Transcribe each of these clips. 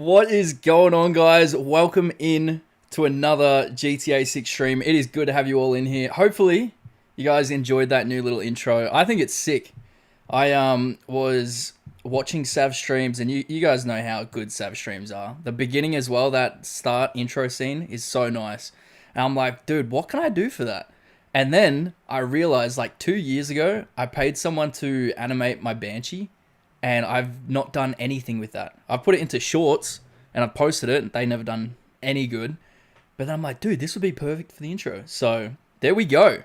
What is going on, guys? Welcome in to another GTA 6 stream. It is good to have you all in here. Hopefully, you guys enjoyed that new little intro. I think it's sick. I was watching Sav streams, and you guys know how good Sav streams are. The beginning as well, that start intro scene is so nice. And I'm like, dude, what can I do for that? And then I realized like 2 years ago, I paid someone to animate my Banshee. And I've not done anything with that. I've put it into shorts and I've posted it. They never done any good. But then I'm like, dude, this would be perfect for the intro. So there we go.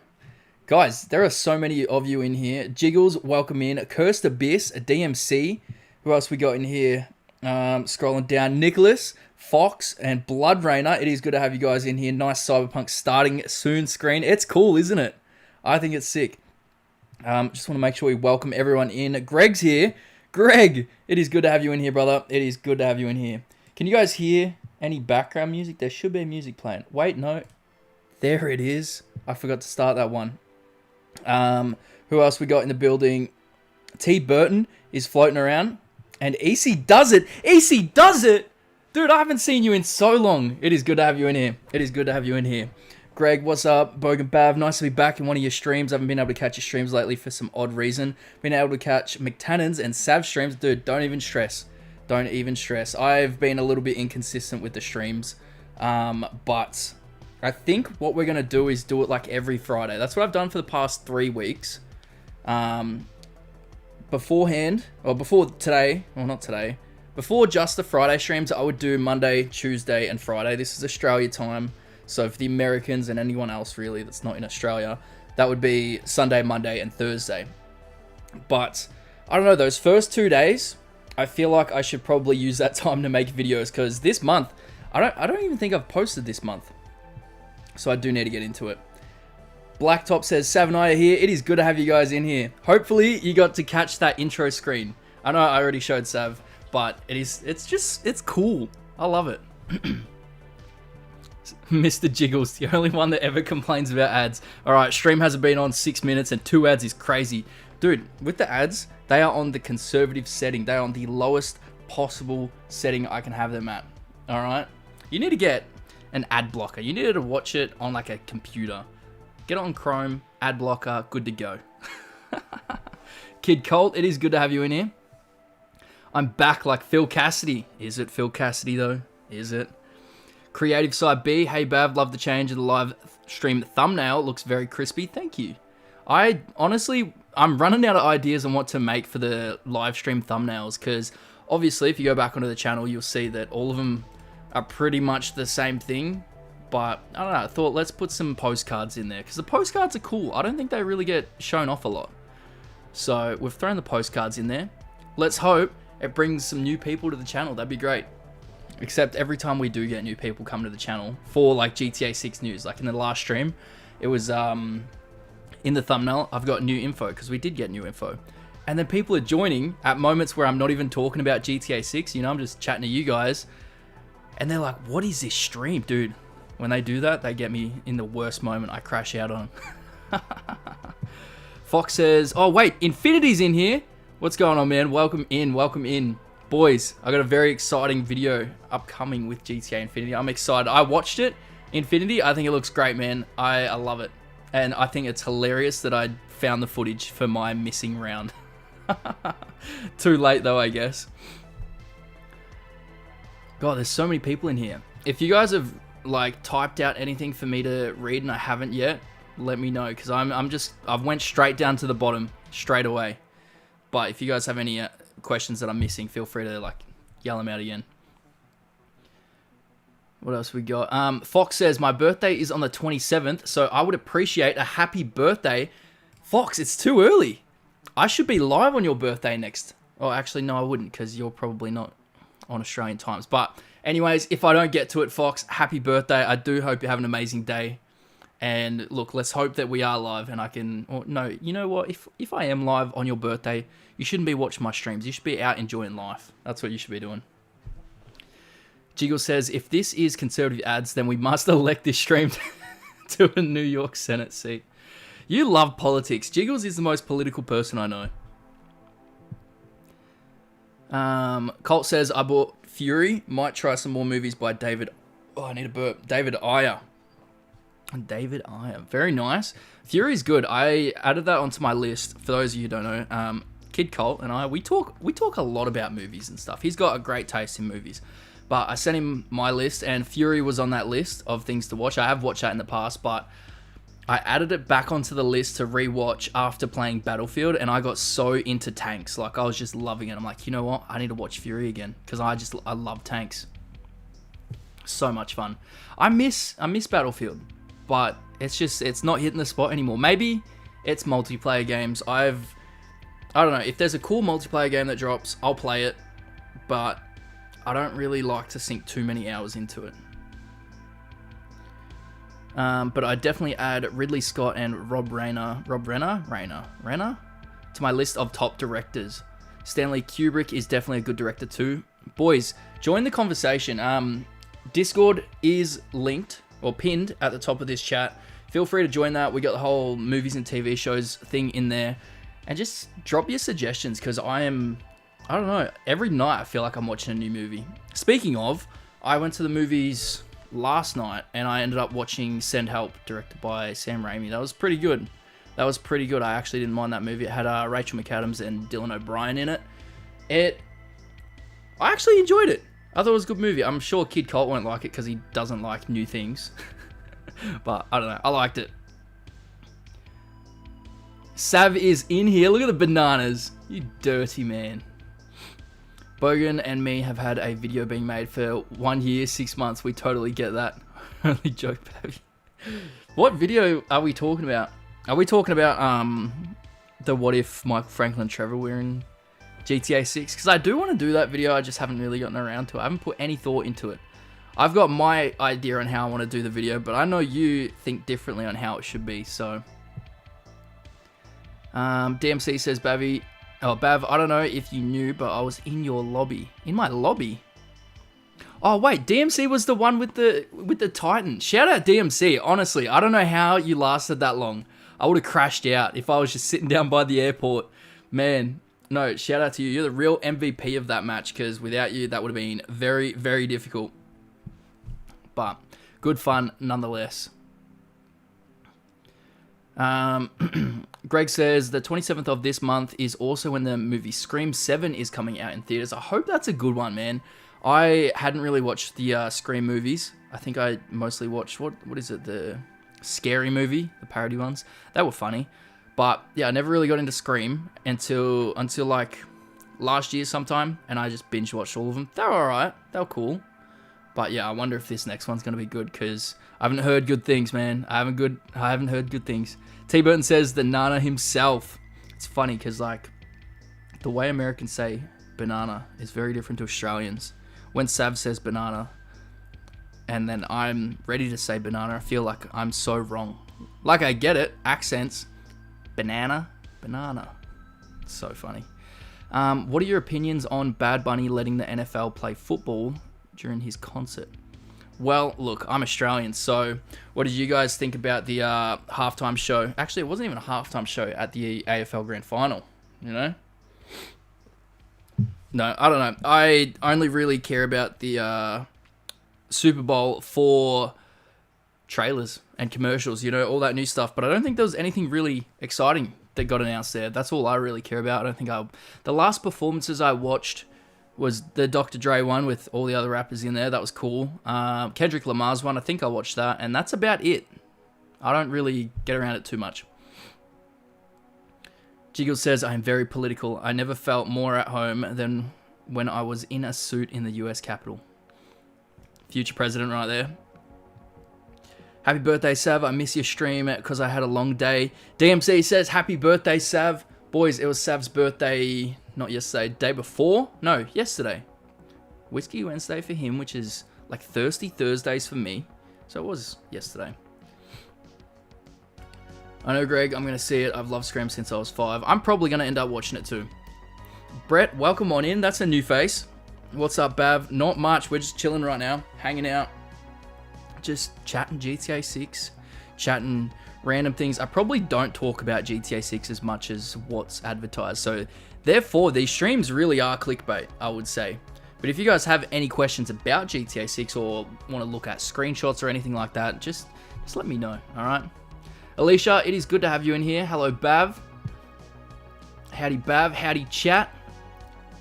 Guys, there are so many of you in here. Jiggles, welcome in. Cursed Abyss, a DMC. Who else we got in here? Scrolling down. Nicholas, Fox, and Blood Rainer. It is good to have you guys in here. Nice Cyberpunk starting soon screen. It's cool, isn't it? I think it's sick. Just want to make sure we welcome everyone in. Greg's here. Greg, it is good to have you in here, brother. It is good to have you in here. Can you guys hear any background music? There should be music playing. Wait, no. There it is. I forgot to start that one. Who else we got in the building? T. Burton is floating around. And EC does it. EC does it! Dude, I haven't seen you in so long. It is good to have you in here. It is good to have you in here. Greg, what's up? Bogan Bav, nice to be back in one of your streams. I haven't been able to catch your streams lately for some odd reason. Been able to catch McTannon's and Sav streams. Dude, don't even stress. Don't even stress. I've been a little bit inconsistent with the streams. But I think what we're going to do is do it like every Friday. That's what I've done for the past 3 weeks. Beforehand, or before today, well not today, before just the Friday streams, I would do Monday, Tuesday, and Friday. This is Australia time. So for the Americans and anyone else really that's not in Australia, that would be Sunday, Monday, and Thursday. But I don't know, those first 2 days, I feel like I should probably use that time to make videos because this month, I don't even think I've posted this month. So I do need to get into it. Blacktop says, Sav and I are here. It is good to have you guys in here. Hopefully you got to catch that intro screen. I know I already showed Sav, but it's cool. I love it. Mr. Jiggles, the only one that ever complains about ads. Alright, stream hasn't been on 6 minutes and 2 ads is crazy. Dude, with the ads, they are on the conservative setting. They are on the lowest possible setting I can have them at. Alright? You need to get an ad blocker. You need to watch it on like a computer. Get it on Chrome, ad blocker, good to go. Kid Colt, it is good to have you in here. I'm back like Phil Cassidy. Is it Phil Cassidy though? Is it? Creative Side B, hey Bav, love the change of the live stream thumbnail. It looks very crispy. Thank you. I'm running out of ideas on what to make for the live stream thumbnails because obviously if you go back onto the channel, you'll see that all of them are pretty much the same thing. But I don't know, I thought let's put some postcards in there because the postcards are cool. I don't think they really get shown off a lot. So we've thrown the postcards in there. Let's hope it brings some new people to the channel. That'd be great. Except every time we do get new people come to the channel for like GTA 6 news, like in the last stream, it was in the thumbnail, I've got new info because we did get new info. And then people are joining at moments where I'm not even talking about GTA 6, you know, I'm just chatting to you guys. And they're like, what is this stream? Dude, when they do that, they get me in the worst moment. I crash out on them. Fox says, oh wait, Infinity's in here. What's going on, man? Welcome in, welcome in. Boys, I got a very exciting video upcoming with GTA Infinity. I'm excited. I watched it, Infinity. I think it looks great, man. I love it. And I think it's hilarious that I found the footage for my missing round. Too late though, I guess. God, there's so many people in here. If you guys have like typed out anything for me to read and I haven't yet, let me know because I've went straight down to the bottom straight away. But if you guys have any questions that I'm missing, feel free to like yell them out again. What else we got? Fox says my birthday is on the 27th, so I would appreciate a happy birthday. Fox, it's too early. I should be live on your birthday next. Oh, actually, no, I wouldn't because you're probably not on Australian times. But anyways, if I don't get to it, Fox, happy birthday. I do hope you have an amazing day. And look, let's hope that we are live and I can... Or no, you know what? If I am live on your birthday, you shouldn't be watching my streams. You should be out enjoying life. That's what you should be doing. Jiggle says, if this is conservative ads, then we must elect this stream to a New York Senate seat. You love politics. Jiggles is the most political person I know. Colt says, I bought Fury. Might try some more movies by David. Oh, I need a burp. David Ayer. David Ayer. Very nice. Fury's good. I added that onto my list. For those of you who don't know, Kid Colt and I, we talk a lot about movies and stuff. He's got a great taste in movies. But I sent him my list, and Fury was on that list of things to watch. I have watched that in the past, but I added it back onto the list to rewatch after playing Battlefield, and I got so into tanks. Like, I was just loving it. I'm like, you know what? I need to watch Fury again, because I love tanks. So much fun. I miss Battlefield, but it's not hitting the spot anymore. Maybe it's multiplayer games. I don't know. If there's a cool multiplayer game that drops, I'll play it, but I don't really like to sink too many hours into it. But I definitely add Ridley Scott and Rob Reiner to my list of top directors. Stanley Kubrick is definitely a good director too. Boys, join the conversation. Discord is linked or pinned at the top of this chat. Feel free to join that. We got the whole movies and TV shows thing in there. And just drop your suggestions, because I don't know, every night I feel like I'm watching a new movie. Speaking of, I went to the movies last night and I ended up watching Send Help, directed by Sam Raimi. That was pretty good. I actually didn't mind that movie. It had Rachel McAdams and Dylan O'Brien in it. I actually enjoyed it. I thought it was a good movie. I'm sure Kid Colt won't like it because he doesn't like new things. But I don't know. I liked it. Sav is in here. Look at the bananas. You dirty man. Bogan and me have had a video being made for 1 year, 6 months. We totally get that. Only joke, baby. What video are we talking about? Are we talking about the what if Michael Franklin and Trevor were in GTA 6? Because I do want to do that video. I just haven't really gotten around to it. I haven't put any thought into it. I've got my idea on how I want to do the video, but I know you think differently on how it should be, so... DMC says, Bav, I don't know if you knew, but I was in your lobby. In my lobby? Oh, wait, DMC was the one with the Titan. Shout out DMC, honestly. I don't know how you lasted that long. I would have crashed out if I was just sitting down by the airport. Man, no, shout out to you. You're the real MVP of that match, because without you, that would have been very, very difficult. But good fun nonetheless. Greg says the 27th of this month is also when the movie Scream 7 is coming out in theaters. I hope that's a good one, man. I hadn't really watched the Scream movies. I think I mostly watched, what is it, the Scary Movie, the parody ones. They were funny. But yeah, I never really got into Scream until like last year sometime, and I just binge watched all of them. They were alright. They were cool. But yeah, I wonder if this next one's going to be good, because I haven't heard good things, man. I haven't heard good things. T. Burton says the Nana himself. It's funny, because like the way Americans say banana is very different to Australians. When Sav says banana, and then I'm ready to say banana, I feel like I'm so wrong. Like, I get it, accents. Banana. It's so funny. What are your opinions on Bad Bunny letting the NFL play football during his concert? Well, look, I'm Australian, so what did you guys think about the halftime show? Actually, it wasn't even a halftime show at the AFL Grand Final, you know? No, I don't know. I only really care about the Super Bowl for trailers and commercials, you know, all that new stuff, but I don't think there was anything really exciting that got announced there. That's all I really care about. I don't think the last performances I watched was the Dr. Dre one with all the other rappers in there. That was cool. Kendrick Lamar's one, I think I watched that, and that's about it. I don't really get around it too much. Jiggle says, I am very political. I never felt more at home than when I was in a suit in the US Capitol. Future president right there. Happy birthday, Sav. I miss your stream because I had a long day. DMC says, happy birthday, Sav. Boys, it was Sav's birthday, not yesterday, day before? No, yesterday. Whiskey Wednesday for him, which is like Thirsty Thursdays for me. So it was yesterday. I know, Greg, I'm going to see it. I've loved Scream since I was 5. I'm probably going to end up watching it too. Brett, welcome on in. That's a new face. What's up, Bav? Not much. We're just chilling right now, hanging out. Just chatting GTA 6, chatting random things. I probably don't talk about GTA 6 as much as what's advertised. So therefore, these streams really are clickbait, I would say. But if you guys have any questions about GTA 6 or want to look at screenshots or anything like that, just let me know, alright? Alicia, it is good to have you in here. Hello, Bav. Howdy, Bav. Howdy, chat.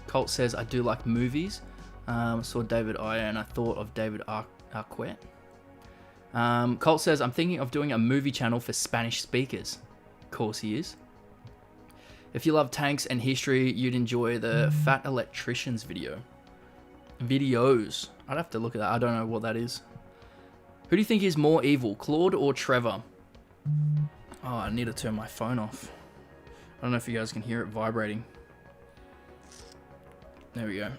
Colt says, I do like movies. Saw David Ayer and I thought of David Arquette. Colt says, I'm thinking of doing a movie channel for Spanish speakers. Of course he is. If you love tanks and history, you'd enjoy the Fat Electricians videos. I'd have to look at that. I don't know what that is. Who do you think is more evil, Claude or Trevor? Oh, I need to turn my phone off. I don't know if you guys can hear it vibrating. There we go.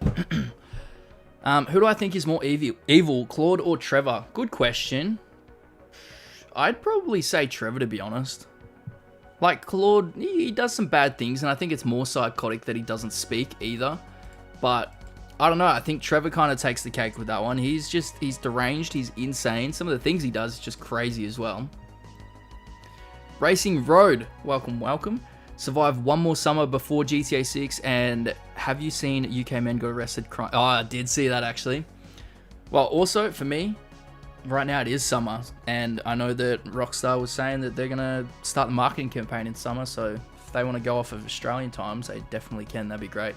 Who do I think is more evil, Claude or Trevor? Good question. I'd probably say Trevor, to be honest. Like, Claude, he does some bad things, and I think it's more psychotic that he doesn't speak either. But, I don't know, I think Trevor kind of takes the cake with that one. He's deranged, he's insane. Some of the things he does is just crazy as well. Racing Road, welcome, welcome. Survive one more summer before GTA 6, and have you seen UK men got arrested crime? Oh, I did see that actually. Well, also for me, right now it is summer, and I know that Rockstar was saying that they're gonna start the marketing campaign in summer, so if they want to go off of Australian times, they definitely can. That'd be great.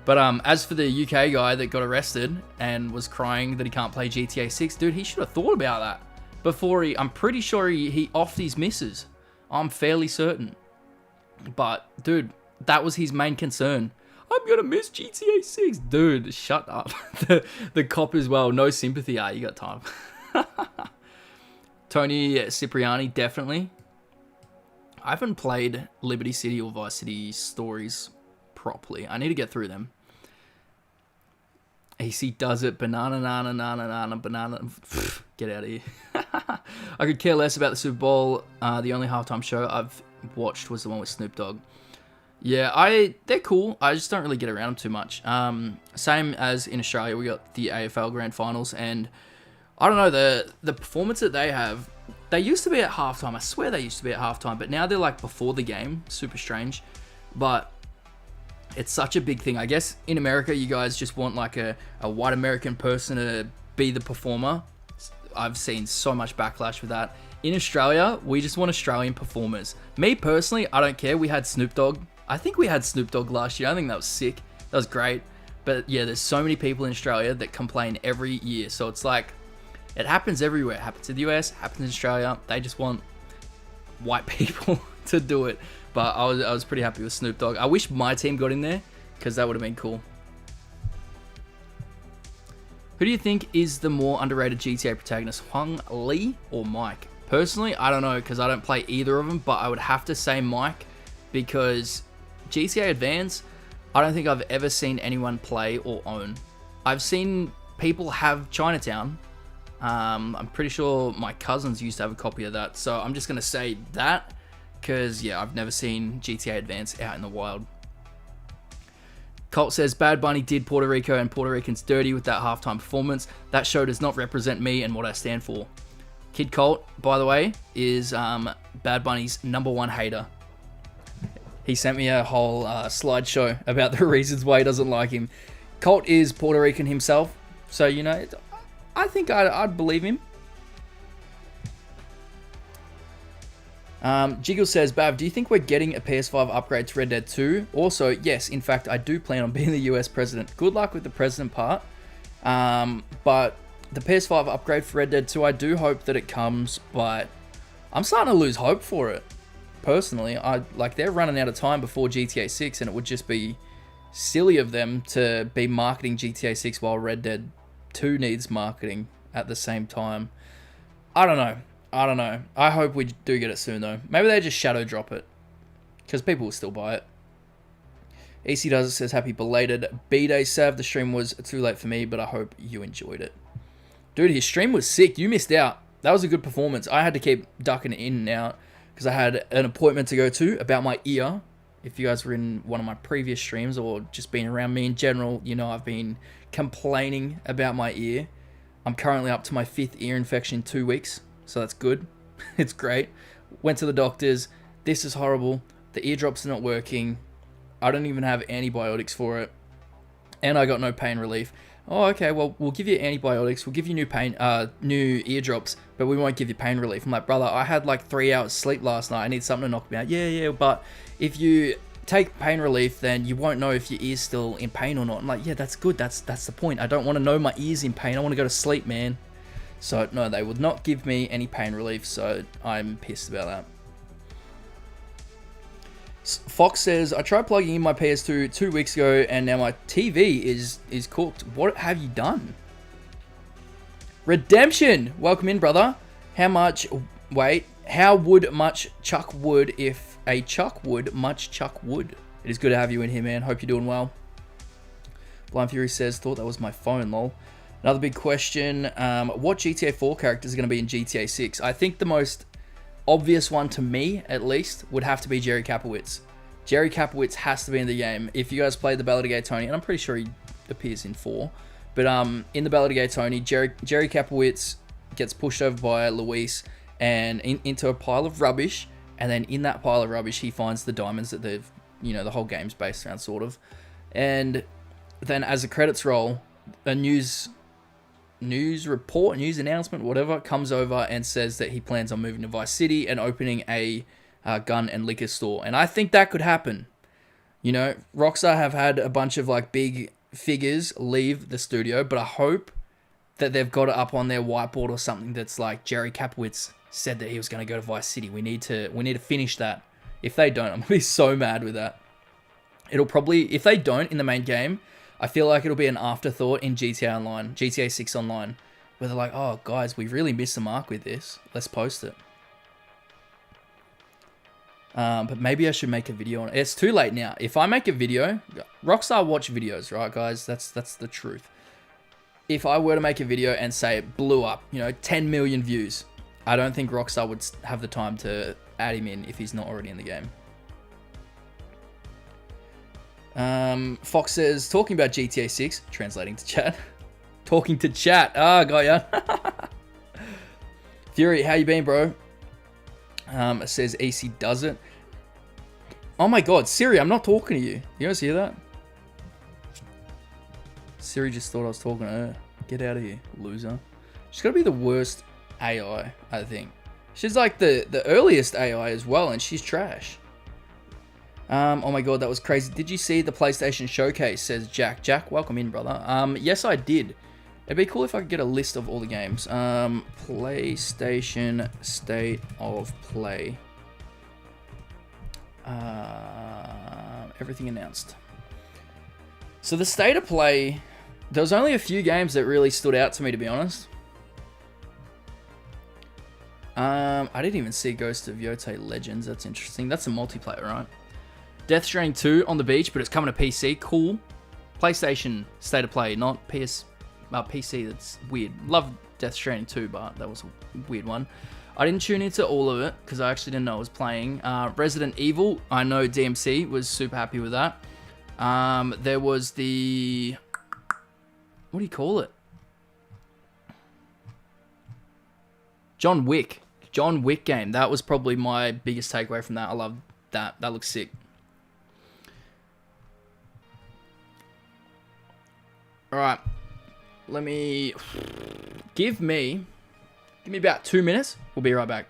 But as for the UK guy that got arrested and was crying that he can't play GTA 6, dude, he should have thought about that before I'm pretty sure he offed his misses. I'm fairly certain. But, dude, that was his main concern. I'm gonna miss GTA 6. Dude, shut up. the cop as well. No sympathy. You got time. Tony Cipriani, definitely. I haven't played Liberty City or Vice City stories properly. I need to get through them. AC does it. Banana. Get out of here. I could care less about the Super Bowl. The only halftime show I've watched was the one with Snoop Dogg. Yeah, they're cool. I just don't really get around them too much. Same as in Australia, we got the AFL Grand Finals, and I don't know, the performance that they have, they used to be at halftime. I swear they used to be at halftime, but now they're like before the game. Super strange. But it's such a big thing. I guess in America, you guys just want like a white American person to be the performer. I've seen so much backlash with that. In Australia, we just want Australian performers. Me personally, I don't care. We had Snoop Dogg. I think we had Snoop Dogg last year. I think that was sick. That was great. But yeah, there's so many people in Australia that complain every year. So it's like, it happens everywhere. It happens in the US, happens in Australia. They just want white people to do it. But I was pretty happy with Snoop Dogg. I wish my team got in there, because that would have been cool. Who do you think is the more underrated GTA protagonist, Hung Lee or Mike? Personally, I don't know, because I don't play either of them, but I would have to say Mike, because GTA Advance, I don't think I've ever seen anyone play or own. I've seen people have Chinatown. I'm pretty sure my cousins used to have a copy of that, so I'm just going to say that, because, yeah, I've never seen GTA Advance out in the wild. Colt says, Bad Bunny did Puerto Rico and Puerto Ricans dirty with that halftime performance. That show does not represent me and what I stand for. Kid Colt, by the way, is Bad Bunny's #1 hater. He sent me a whole slideshow about the reasons why he doesn't like him. Colt is Puerto Rican himself, so, you know, I think I'd believe him. Jiggle says, Bav, do you think we're getting a PS5 upgrade to Red Dead 2? Also, yes, in fact, I do plan on being the US president. Good luck with the president part. But the PS5 upgrade for Red Dead 2, I do hope that it comes, but I'm starting to lose hope for it. Personally, they're running out of time before GTA 6, and it would just be silly of them to be marketing GTA 6 while Red Dead 2 needs marketing at the same time. I don't know. I hope we do get it soon, though. Maybe they just shadow drop it, because people will still buy it. EC Does It says, happy belated B-Day, Sav. The stream was too late for me, but I hope you enjoyed it. Dude, his stream was sick. You missed out. That was a good performance. I had to keep ducking in and out, because I had an appointment to go to about my ear. If you guys were in one of my previous streams, or just being around me in general, you know I've been complaining about my ear. I'm currently up to my 5th ear infection in 2 weeks. So that's good. It's great. Went to the doctors. This is horrible. The eardrops are not working. I don't even have antibiotics for it. And I got no pain relief. Oh, okay, well, we'll give you antibiotics, we'll give you new eardrops, but we won't give you pain relief. I'm like, brother, I had like 3 hours sleep last night. I need something to knock me out. Yeah, but if you take pain relief, then you won't know if your ear's still in pain or not. I'm like, yeah, that's good. That's the point. I don't want to know my ear's in pain. I want to go to sleep, man. So, no, they would not give me any pain relief, so I'm pissed about that. Fox says, I tried plugging in my PS2 2 weeks ago, and now my TV is cooked. What have you done? Redemption! Welcome in, brother. How would much chuck wood if a chuck would much chuck wood? It is good to have you in here, man. Hope you're doing well. Blind Fury says, thought that was my phone, lol. Another big question. What GTA 4 characters are going to be in GTA 6? I think the most obvious one to me, at least, would have to be Jerry Kapowitz. Jerry Kapowitz has to be in the game. If you guys played the Ballad of Gay Tony, and I'm pretty sure he appears in 4, but in the Ballad of Gay Tony, Jerry Kapowitz gets pushed over by Luis and into a pile of rubbish, and then in that pile of rubbish, he finds the diamonds that they've, the whole game's based around, sort of. And then as the credits roll, a news announcement, whatever, comes over and says that he plans on moving to Vice City and opening a gun and liquor store. And I think that could happen. Rockstar have had a bunch of like big figures leave the studio, but I hope that they've got it up on their whiteboard or something that's like, Jerry Kapowitz said that he was going to go to Vice City. We need to finish that. If they don't, I'm going to be so mad with that. It'll probably, if they don't in the main game, I feel like it'll be an afterthought in GTA 6 Online, where they're like, oh, guys, we really missed the mark with this. Let's post it. But maybe I should make a video on it. It's too late now. If I make a video, Rockstar watch videos, right, guys? That's the truth. If I were to make a video and say it blew up, 10 million views, I don't think Rockstar would have the time to add him in if he's not already in the game. Fox says, talking about GTA 6, translating to chat. Talking to chat. Ah, got ya. Fury, how you been, bro? It says AC does it. Oh my god, Siri, I'm not talking to you. You guys hear that? Siri just thought I was talking to her. Get out of here, loser. She's got to be the worst AI, I think. She's like the earliest AI as well, and she's trash. Oh my god, that was crazy. Did you see the PlayStation Showcase, says Jack. Jack, welcome in, brother. Yes, I did. It'd be cool if I could get a list of all the games. PlayStation State of Play. Everything announced. So the State of Play, there was only a few games that really stood out to me, to be honest. I didn't even see Ghost of Yotei Legends. That's interesting. That's a multiplayer, right? Death Stranding 2 on the beach, but it's coming to PC. Cool. PlayStation State of Play, not PC. That's weird. Love Death Stranding 2, but that was a weird one. I didn't tune into all of it because I actually didn't know I was playing. Resident Evil, I know DMC was super happy with that. There was the... what do you call it? John Wick game. That was probably my biggest takeaway from that. I love that. That looks sick. Alright. Let me... Give me about 2 minutes. We'll be right back.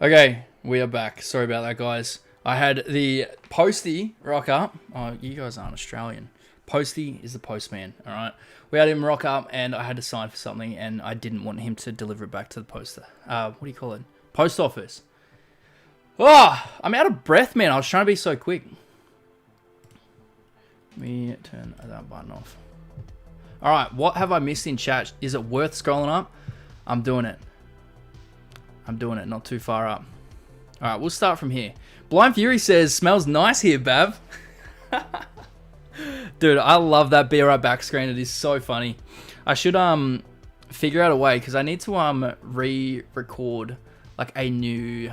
Okay, we are back. Sorry about that, guys. I had the postie rock up. Oh, you guys aren't Australian. Postie is the postman, all right? We had him rock up, and I had to sign for something, and I didn't want him to deliver it back to the poster. What do you call it? Post office. Oh, I'm out of breath, man. I was trying to be so quick. Let me turn that button off. All right, what have I missed in chat? Is it worth scrolling up? I'm doing it. Not too far up. All right, we'll start from here. Blind Fury says, smells nice here, Bav. Dude, I love that Be Right Back screen. It is so funny. I should figure out a way, because I need to re-record like a new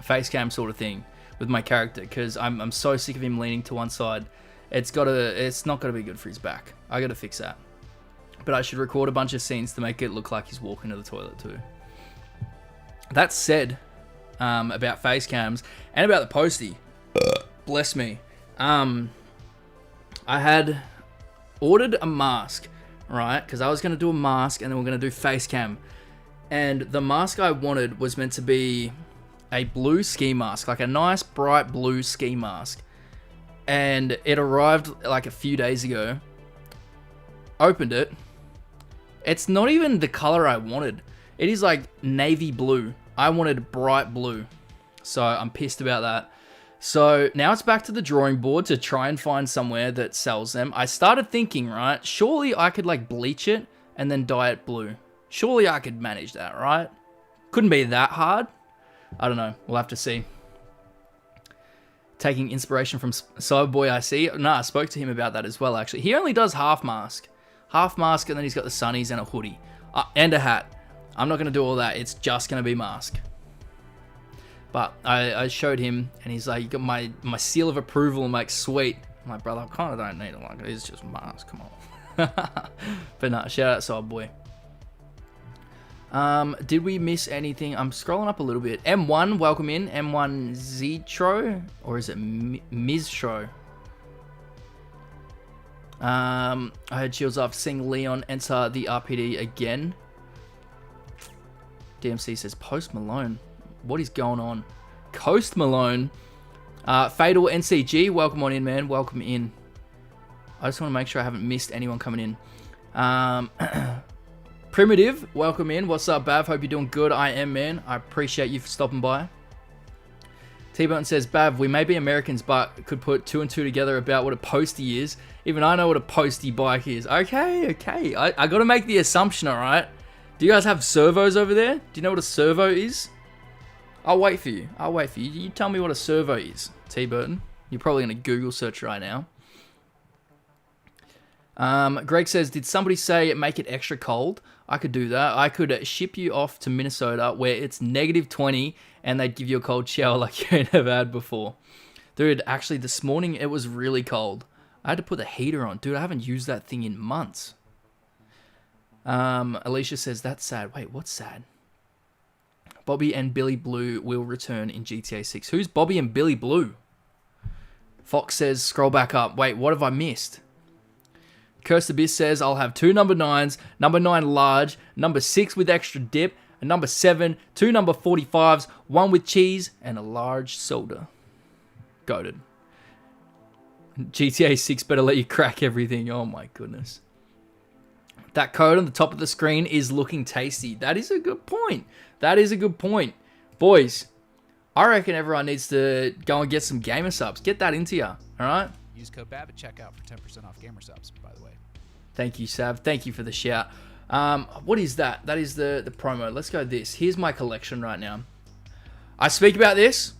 face cam sort of thing with my character, because I'm so sick of him leaning to one side. It's not gonna be good for his back. I gotta fix that. But I should record a bunch of scenes to make it look like he's walking to the toilet too. That said, about face cams and about the postie, bless me. I had ordered a mask, right? Because I was gonna do a mask and then we're gonna do face cam. And the mask I wanted was meant to be a blue ski mask, like a nice bright blue ski mask. And it arrived like a few days ago. Opened it. It's not even the color I wanted. It is like navy blue. I wanted bright blue. So I'm pissed about that. So now it's back to the drawing board to try and find somewhere that sells them. I started thinking, right? Surely I could like bleach it and then dye it blue. Surely I could manage that, right? Couldn't be that hard. I don't know. We'll have to see. Taking inspiration from Cyberboy, I see. No, I spoke to him about that as well, actually. He only does half mask. Half mask, and then he's got the sunnies and a hoodie. And a hat. I'm not going to do all that. It's just going to be mask. But I showed him, and he's like, you got my seal of approval. I'm like, sweet. I'm like, brother, I kind of don't need it. Like, it's just mask. Come on. But no, shout out Cyberboy. Did we miss anything? I'm scrolling up a little bit. M1, welcome in. M1 Zitro, or is it Miztro? I had chills after seeing Leon enter the RPD again. DMC says Post Malone. What is going on? Coast Malone. Fatal NCG, welcome on in, man. Welcome in. I just want to make sure I haven't missed anyone coming in. Primitive, welcome in. What's up, Bav? Hope you're doing good. I am, man. I appreciate you for stopping by. T-Burton says, Bav, we may be Americans, but could put 2 and 2 together about what a postie is. Even I know what a postie bike is. Okay. I got to make the assumption, all right? Do you guys have servos over there? Do you know what a servo is? I'll wait for you. You tell me what a servo is, T-Burton. You're probably going to Google search right now. Greg says, did somebody say make it extra cold? I could do that. I could ship you off to Minnesota where it's -20 and they'd give you a cold shower like you never had before. Dude, actually this morning it was really cold. I had to put the heater on. Dude, I haven't used that thing in months. Alicia says, that's sad. Wait, what's sad? Bobby and Billy Blue will return in GTA 6. Who's Bobby and Billy Blue? Fox says, scroll back up. Wait, what have I missed? Cursed Abyss says, I'll have 2 number 9s, number 9 large, number 6 with extra dip, and number 7, 2 number 45s, 1 with cheese, and a large soda. Goated. GTA 6 better let you crack everything. Oh my goodness. That code on the top of the screen is looking tasty. That is a good point. Boys, I reckon everyone needs to go and get some gamer subs. Get that into you, alright? Use code BAB at checkout for 10% off gamer subs, by the way. Thank you, Sav. Thank you for the shout. What is that? That is the promo. Let's go this. Here's my collection right now. I speak about this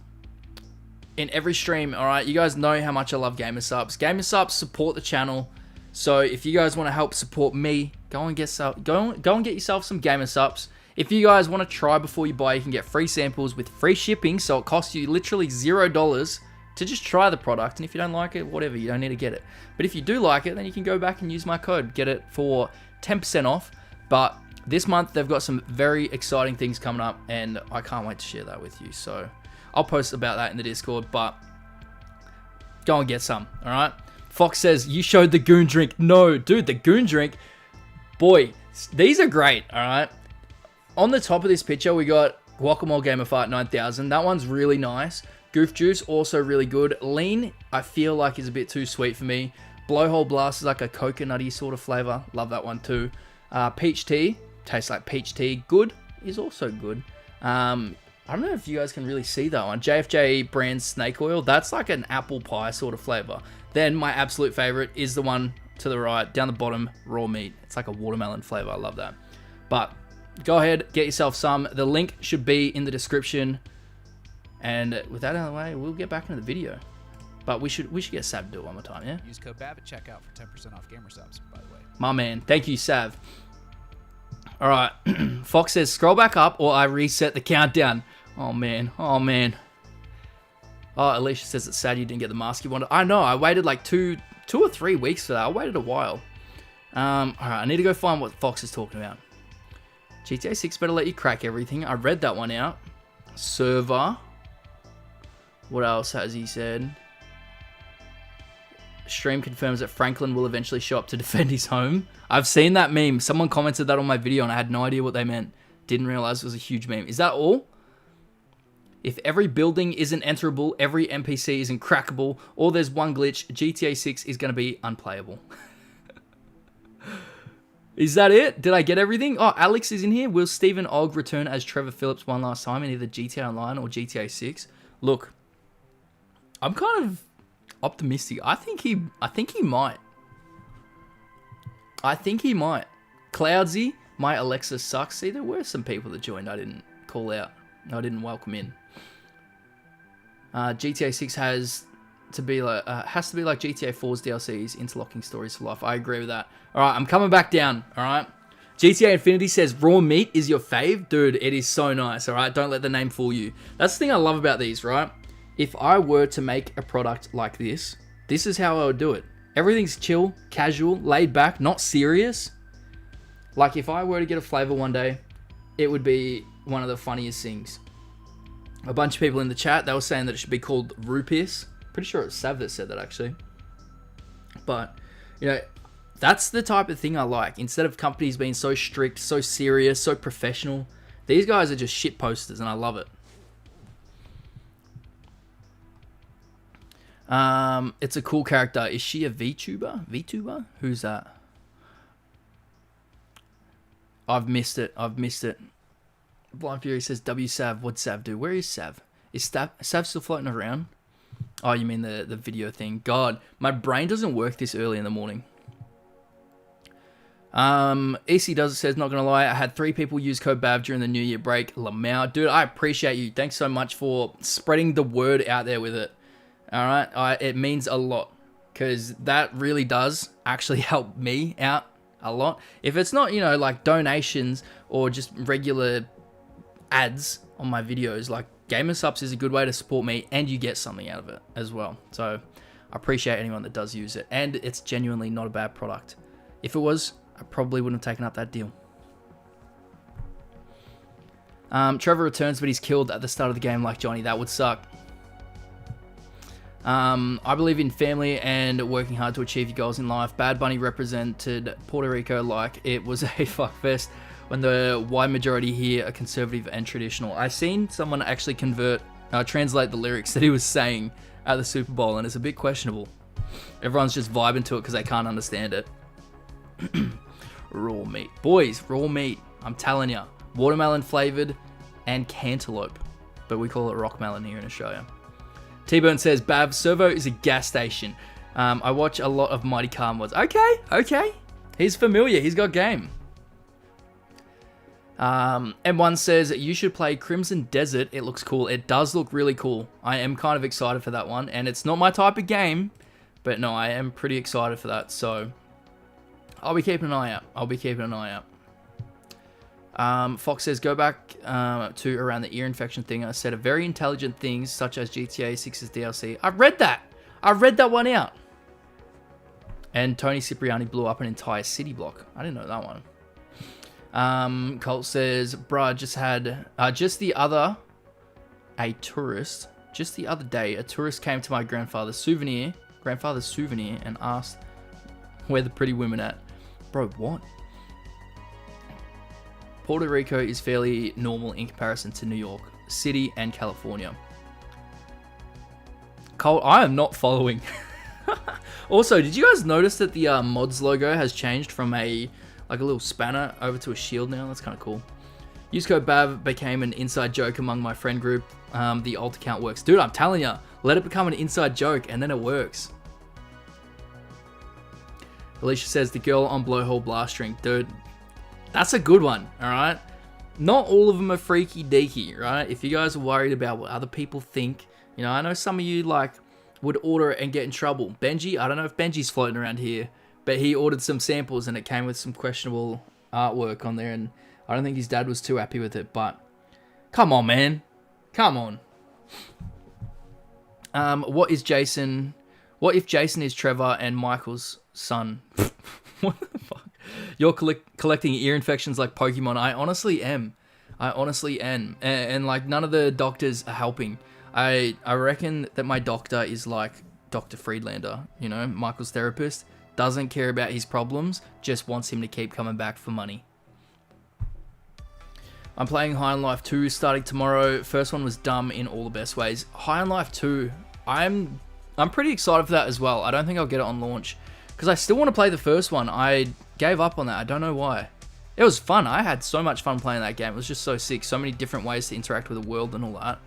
in every stream, alright? You guys know how much I love gamer subs. Gamer subs support the channel. So if you guys want to help support me, go and get yourself some gamer subs. If you guys want to try before you buy, you can get free samples with free shipping. So it costs you literally $0 to just try the product. And if you don't like it, whatever, you don't need to get it. But if you do like it, then you can go back and use my code. Get it for 10% off. But this month, they've got some very exciting things coming up. And I can't wait to share that with you. So I'll post about that in the Discord. But go and get some, all right? Fox says, you showed the goon drink. No, dude, the goon drink. Boy, these are great, all right? On the top of this picture, we got Guacamole Game of Fart 9000. That one's really nice. Goof Juice, also really good. Lean, I feel like is a bit too sweet for me. Blowhole Blast is like a coconutty sort of flavor. Love that one too. Peach Tea, tastes like peach tea. Good is also good. I don't know if you guys can really see that one. JFJ brand Snake Oil, that's like an apple pie sort of flavor. Then my absolute favorite is the one to the right, down the bottom, Raw Meat. It's like a watermelon flavor. I love that. But go ahead, get yourself some. The link should be in the description. And with that out of the way, we'll get back into the video. But we should get Sav to do it one more time, yeah? Use code BAV at checkout for 10% off gamer subs, by the way. My man. Thank you, Sav. All right. Fox says, scroll back up or I reset the countdown. Oh, man. Oh, man. Oh, Alicia says it's sad you didn't get the mask you wanted. I know. I waited like two or 3 weeks for that. I waited a while. All right. I need to go find what Fox is talking about. GTA 6 better let you crack everything. I read that one out. Server. What else has he said? Stream confirms that Franklin will eventually show up to defend his home. I've seen that meme. Someone commented that on my video and I had no idea what they meant. Didn't realize it was a huge meme. Is that all? If every building isn't enterable, every NPC isn't crackable, or there's one glitch, GTA 6 is going to be unplayable. Is that it? Did I get everything? Oh, Alex is in here. Will Stephen Ogg return as Trevor Phillips one last time in either GTA Online or GTA 6? Look, I'm kind of optimistic. I think he might. I think he might. Cloudsy, my Alexa sucks. See, there were some people that joined I didn't call out. I didn't welcome in. GTA 6 has to be like GTA 4's DLCs, interlocking stories for life. I agree with that. All right, I'm coming back down. All right. GTA Infinity says Raw Meat is your fave, dude. It is so nice. All right, don't let the name fool you. That's the thing I love about these, right? If I were to make a product like this is how I would do it. Everything's chill, casual, laid back, not serious. Like if I were to get a flavor one day, it would be one of the funniest things. A bunch of people in the chat, they were saying that it should be called Rupius. Pretty sure it's Sav that said that actually. But, you know, that's the type of thing I like. Instead of companies being so strict, so serious, so professional, these guys are just shit posters and I love it. It's a cool character. Is she a VTuber? VTuber? Who's that? I've missed it. Blind Fury says, W Sav, what'd Sav do? Where is Sav? Is Sav still floating around? Oh, you mean the video thing. God, my brain doesn't work this early in the morning. EC Does It says, not gonna lie, I had 3 people use code BAV during the New Year break. Lamau. Dude, I appreciate you. Thanks so much for spreading the word out there with it. Alright, it means a lot. Because that really does actually help me out a lot. If it's not, you know, like donations or just regular ads on my videos, like Gamer Supps is a good way to support me and you get something out of it as well. So I appreciate anyone that does use it. And it's genuinely not a bad product. If it was, I probably wouldn't have taken up that deal. Trevor returns, but he's killed at the start of the game like Johnny. That would suck. I believe in family and working hard to achieve your goals in life. Bad Bunny represented Puerto Rico like it was a fuckfest when the wide majority here are conservative and traditional. I've seen someone actually translate the lyrics that he was saying at the Super Bowl, and it's a bit questionable. Everyone's just vibing to it because they can't understand it. Raw meat. Boys, raw meat. I'm telling ya. Watermelon flavored and cantaloupe. But we call it rock melon here in Australia. T-Burn says, Bav, Servo is a gas station. I watch a lot of Mighty Car mods. Okay. He's familiar. He's got game. M1 says, you should play Crimson Desert. It looks cool. It does look really cool. I am kind of excited for that one. And it's not my type of game. But no, I am pretty excited for that. So, I'll be keeping an eye out. Fox says, go back to around the ear infection thing. I said, very intelligent things such as GTA 6's DLC. I read that one out. And Tony Cipriani blew up an entire city block. I didn't know that one. Colt says, bruh, just the other day, a tourist came to my grandfather's souvenir and asked where the pretty women at. Bro, what? Puerto Rico is fairly normal in comparison to New York City and California. Cole, I am not following. Also, did you guys notice that the mods logo has changed from a little spanner over to a shield now? That's kind of cool. Use code BAV became an inside joke among my friend group. The alt account works. Dude, I'm telling you, let it become an inside joke and then it works. Alicia says the girl on blowhole blast string. Dude, that's a good one, alright? Not all of them are freaky deaky, right? If you guys are worried about what other people think, you know, I know some of you would order it and get in trouble. Benji, I don't know if Benji's floating around here, but he ordered some samples and it came with some questionable artwork on there, and I don't think his dad was too happy with it, but come on, man. Come on. What if Jason is Trevor and Michael's son? What the fuck? You're collecting ear infections like Pokemon. I honestly am. And like none of the doctors are helping. I reckon that my doctor is like Dr. Friedlander, you know, Michael's therapist. Doesn't care about his problems, just wants him to keep coming back for money. I'm playing High on Life 2 starting tomorrow. First one was dumb in all the best ways. High on Life 2, I'm pretty excited for that as well. I don't think I'll get it on launch because I still want to play the first one. I gave up on that. I don't know why. It was fun. I had so much fun playing that game. It was just so sick. So many different ways to interact with the world and all that.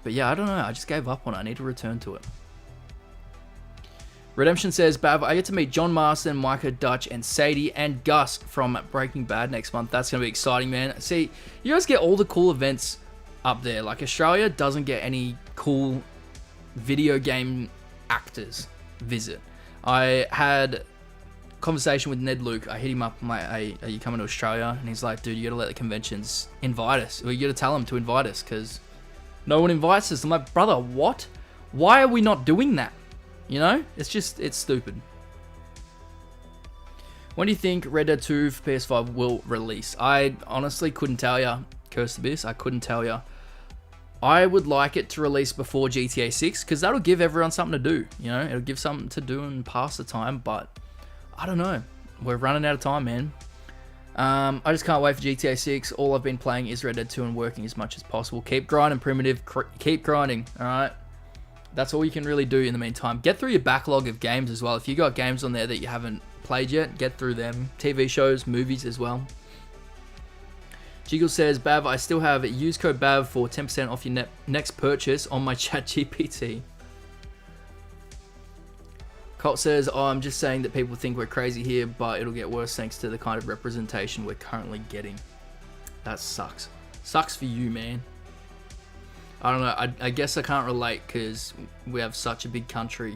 But yeah, I don't know. I just gave up on it. I need to return to it. Redemption says, Bav, I get to meet John Marston, Micah, Dutch, and Sadie, and Gus from Breaking Bad next month. That's going to be exciting, man. See, you guys get all the cool events up there. Like, Australia doesn't get any cool video game actors visit. I had a conversation with Ned Luke. I hit him up. I'm like, hey, are you coming to Australia? And he's like, dude, you got to let the conventions invite us. Or you got to tell them to invite us because no one invites us. I'm like, brother, what? Why are we not doing that? You know, it's stupid. When do you think Red Dead 2 for PS5 will release? I honestly couldn't tell ya. Cursed Abyss, I couldn't tell ya. I would like it to release before GTA 6 because that'll give everyone something to do. You know, it'll give something to do and pass the time. But I don't know. We're running out of time, man. I just can't wait for GTA 6. All I've been playing is Red Dead 2 and working as much as possible. Keep grinding, Primitive. Keep grinding, all right? That's all you can really do in the meantime. Get through your backlog of games as well. If you got games on there that you haven't played yet, get through them. TV shows, movies as well. Jiggle says, Bav, I still have use code BAV for 10% off your next purchase on my ChatGPT. Colt says, oh, I'm just saying that people think we're crazy here, but it'll get worse thanks to the kind of representation we're currently getting. That sucks. Sucks for you, man. I don't know. I guess I can't relate because we have such a big country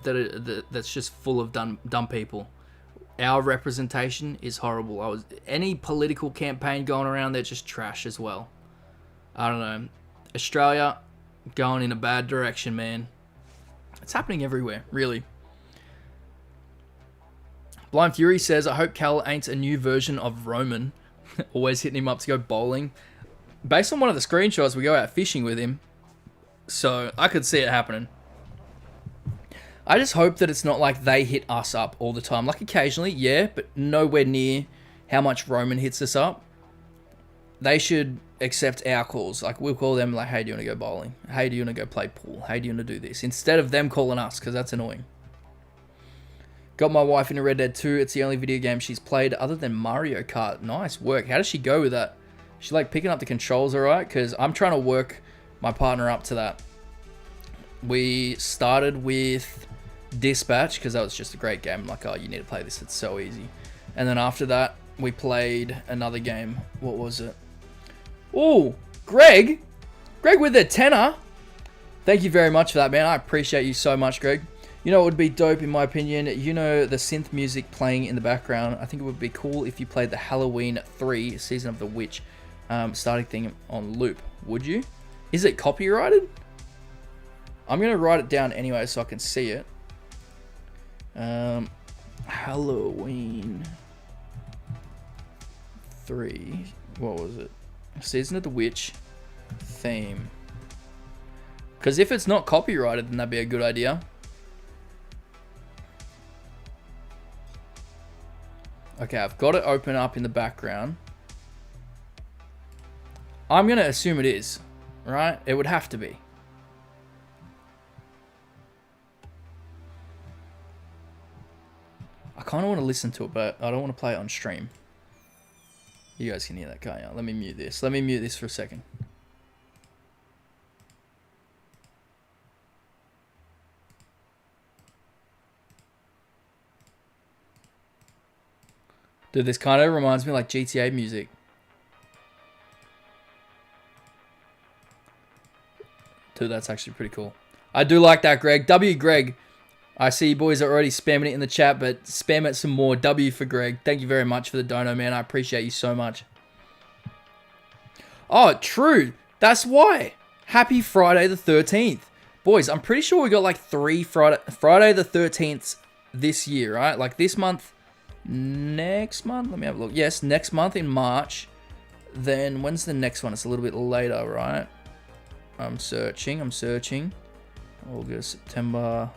that's just full of dumb people. Our representation is horrible. Any political campaign going around there just trash as well. I don't know. Australia going in a bad direction, man. It's happening everywhere, really. Blind Fury says, I hope Cal ain't a new version of Roman. Always hitting him up to go bowling. Based on one of the screenshots, we go out fishing with him. So, I could see it happening. I just hope that it's not like they hit us up all the time. Like, occasionally, yeah, but nowhere near how much Roman hits us up. They should accept our calls. Like, we'll call them like, hey, do you want to go bowling? Hey, do you want to go play pool? Hey, do you want to do this? Instead of them calling us, because that's annoying. Got my wife into Red Dead 2. It's the only video game she's played other than Mario Kart. Nice work. How does she go with that? She like picking up the controls all right? Because I'm trying to work my partner up to that. We started with Dispatch because that was just a great game. I'm like, oh, you need to play this. It's so easy. And then after that, we played another game. What was it? Oh, Greg. Greg with the tenner. Thank you very much for that, man. I appreciate you so much, Greg. You know, it would be dope in my opinion. You know, the synth music playing in the background. I think it would be cool if you played the Halloween 3 Season of the Witch starting thing on loop. Would you? Is it copyrighted? I'm going to write it down anyway so I can see it. Halloween 3. What was it? Season of the Witch theme. Because if it's not copyrighted, then that'd be a good idea. Okay, I've got it open up in the background. I'm going to assume it is, right? It would have to be. I kind of want to listen to it, but I don't want to play it on stream. You guys can hear that, can't you? Let me mute this. Let me mute this for a second. Dude, this kind of reminds me of like GTA music. Dude, that's actually pretty cool. I do like that, Greg. W, Greg. I see you boys are already spamming it in the chat, but spam it some more. W for Greg. Thank you very much for the dono, man. I appreciate you so much. Oh, true. That's why. Happy Friday the 13th. Boys, I'm pretty sure we got like 3 Friday the 13th this year, right? Like this month, next month. Let me have a look. Yes, next month in March. Then when's the next one? It's a little bit later, right? I'm searching. August, September,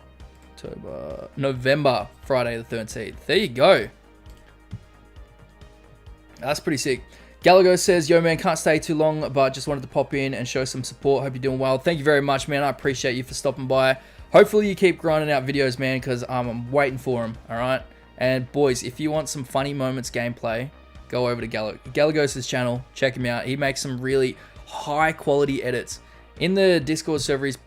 October, November, Friday the 13th. There you go. That's pretty sick. Gallagher says, yo man, can't stay too long, but just wanted to pop in and show some support. Hope you're doing well. Thank you very much, man. I appreciate you for stopping by. Hopefully you keep grinding out videos, man, because I'm waiting for them, all right? And boys, if you want some funny moments gameplay, go over to Gallagher's channel. Check him out. He makes some really high quality edits. In the Discord server, he's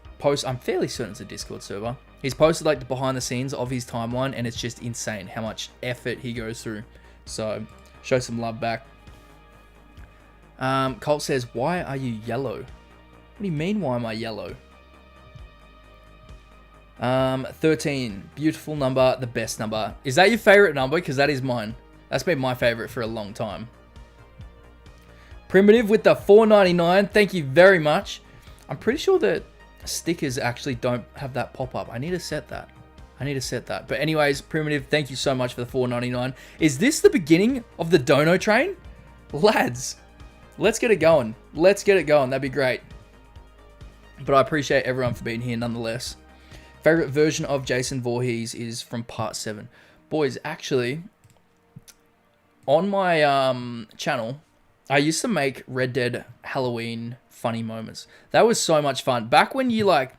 I'm fairly certain it's a Discord server. He's posted like the behind the scenes of his timeline, and it's just insane how much effort he goes through. So show some love back. Colt says, why are you yellow? What do you mean, why am I yellow? 13, beautiful number, the best number. Is that your favorite number? Because that is mine. That's been my favorite for a long time. Primitive with the $4.99. Thank you very much. I'm pretty sure that stickers actually don't have that pop up. I need to set that. But anyways, Primitive, thank you so much for the $4.99. Is this the beginning of the dono train? Lads, let's get it going. That'd be great. But I appreciate everyone for being here nonetheless. Favorite version of Jason Voorhees is from part 7. Boys, actually, on my channel, I used to make Red Dead Halloween funny moments. That was so much fun. Back when you like,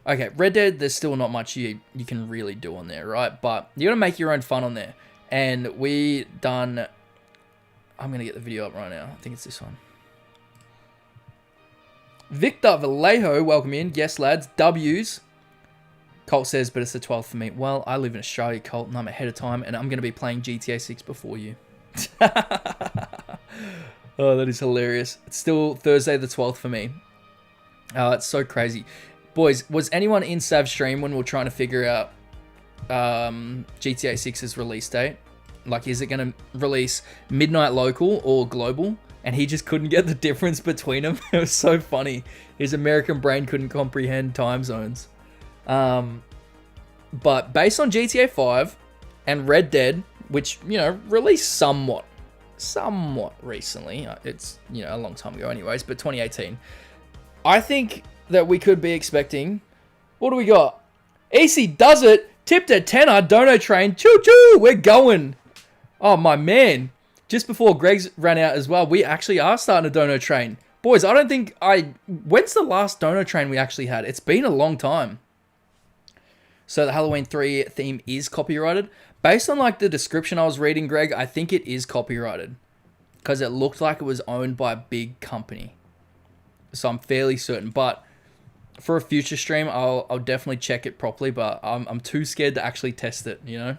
okay, Red Dead, there's still not much you can really do on there, right? But you gotta make your own fun on there. And we done, I'm gonna get the video up right now. I think it's this one. Victor Vallejo, welcome in. Yes, lads. W's. Colt says, but it's the 12th for me. Well, I live in Australia, Colt, and I'm ahead of time, and I'm gonna be playing GTA 6 before you. Oh, that is hilarious. It's still Thursday the 12th for me. It's so crazy. Boys, was anyone in Sav's stream when we were trying to figure out GTA 6's release date? Like, is it going to release midnight local or global? And he just couldn't get the difference between them. It was so funny. His American brain couldn't comprehend time zones. But based on GTA 5 and Red Dead, which, you know, released somewhat recently. It's, you know, a long time ago anyways, but 2018. I think that we could be expecting... What do we got? EC does it! Tipped a tenner, dono train. Choo-choo! We're going! Oh, my man. Just before Greg's ran out as well, we actually are starting a dono train. Boys, I don't think when's the last dono train we actually had? It's been a long time. So the Halloween 3 theme is copyrighted. Based on like the description I was reading, Greg, I think it is copyrighted because it looked like it was owned by a big company. So I'm fairly certain, but for a future stream, I'll definitely check it properly, but I'm too scared to actually test it, you know?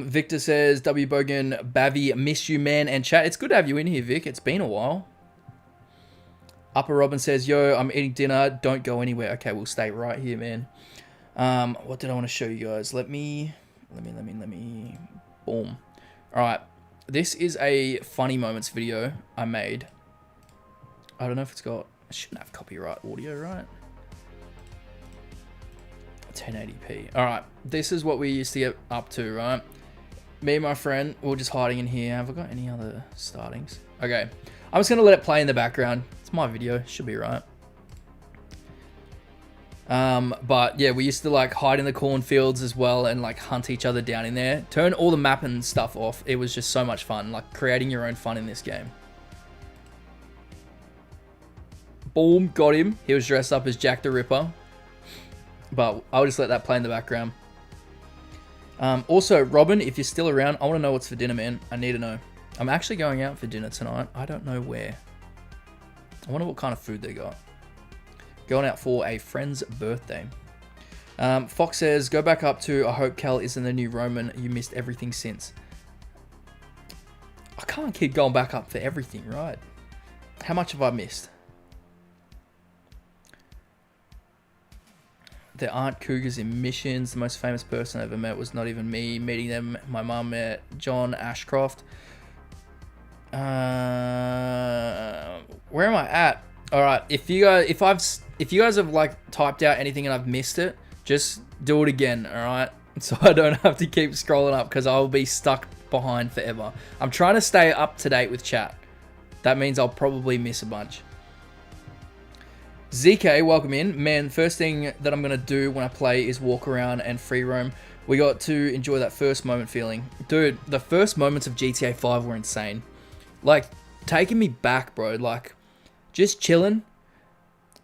Victor says, W Bogan, Bavy, miss you, man, and chat. It's good to have you in here, Vic. It's been a while. Upper Robin says, yo, I'm eating dinner. Don't go anywhere. Okay, we'll stay right here, man. What did I want to show you guys? Let me. Boom. All right. This is a funny moments video I made. I don't know if it's got, I shouldn't have copyright audio, right? 1080p. All right. This is what we used to get up to, right? Me and my friend, we were just hiding in here. Have I got any other startings? Okay. I'm just going to let it play in the background. It's my video. Should be right. But yeah, we used to like hide in the cornfields as well and like hunt each other down in there. Turn all the map and stuff off. It was just so much fun, like creating your own fun in this game. Boom, got him. He was dressed up as Jack the Ripper. But I'll just let that play in the background. Also, Robin, if you're still around, I want to know what's for dinner, man. I need to know. I'm actually going out for dinner tonight. I don't know where. I wonder what kind of food they got. Going out for a friend's birthday. Fox says, go back up to I hope Cal isn't the new Roman. You missed everything since. I can't keep going back up for everything, right? How much have I missed? There aren't cougars in missions. The most famous person I ever met was not even me. Meeting them, my mum met John Ashcroft. Where am I at? All right, if you guys have like typed out anything and I've missed it, just do it again. All right, so I don't have to keep scrolling up because I'll be stuck behind forever. I'm trying to stay up to date with chat. That means I'll probably miss a bunch. ZK, welcome in. Man, first thing that I'm going to do when I play is walk around and free roam. We got to enjoy that first moment feeling. Dude, the first moments of GTA 5 were insane. Like, taking me back, bro. Like, just chilling,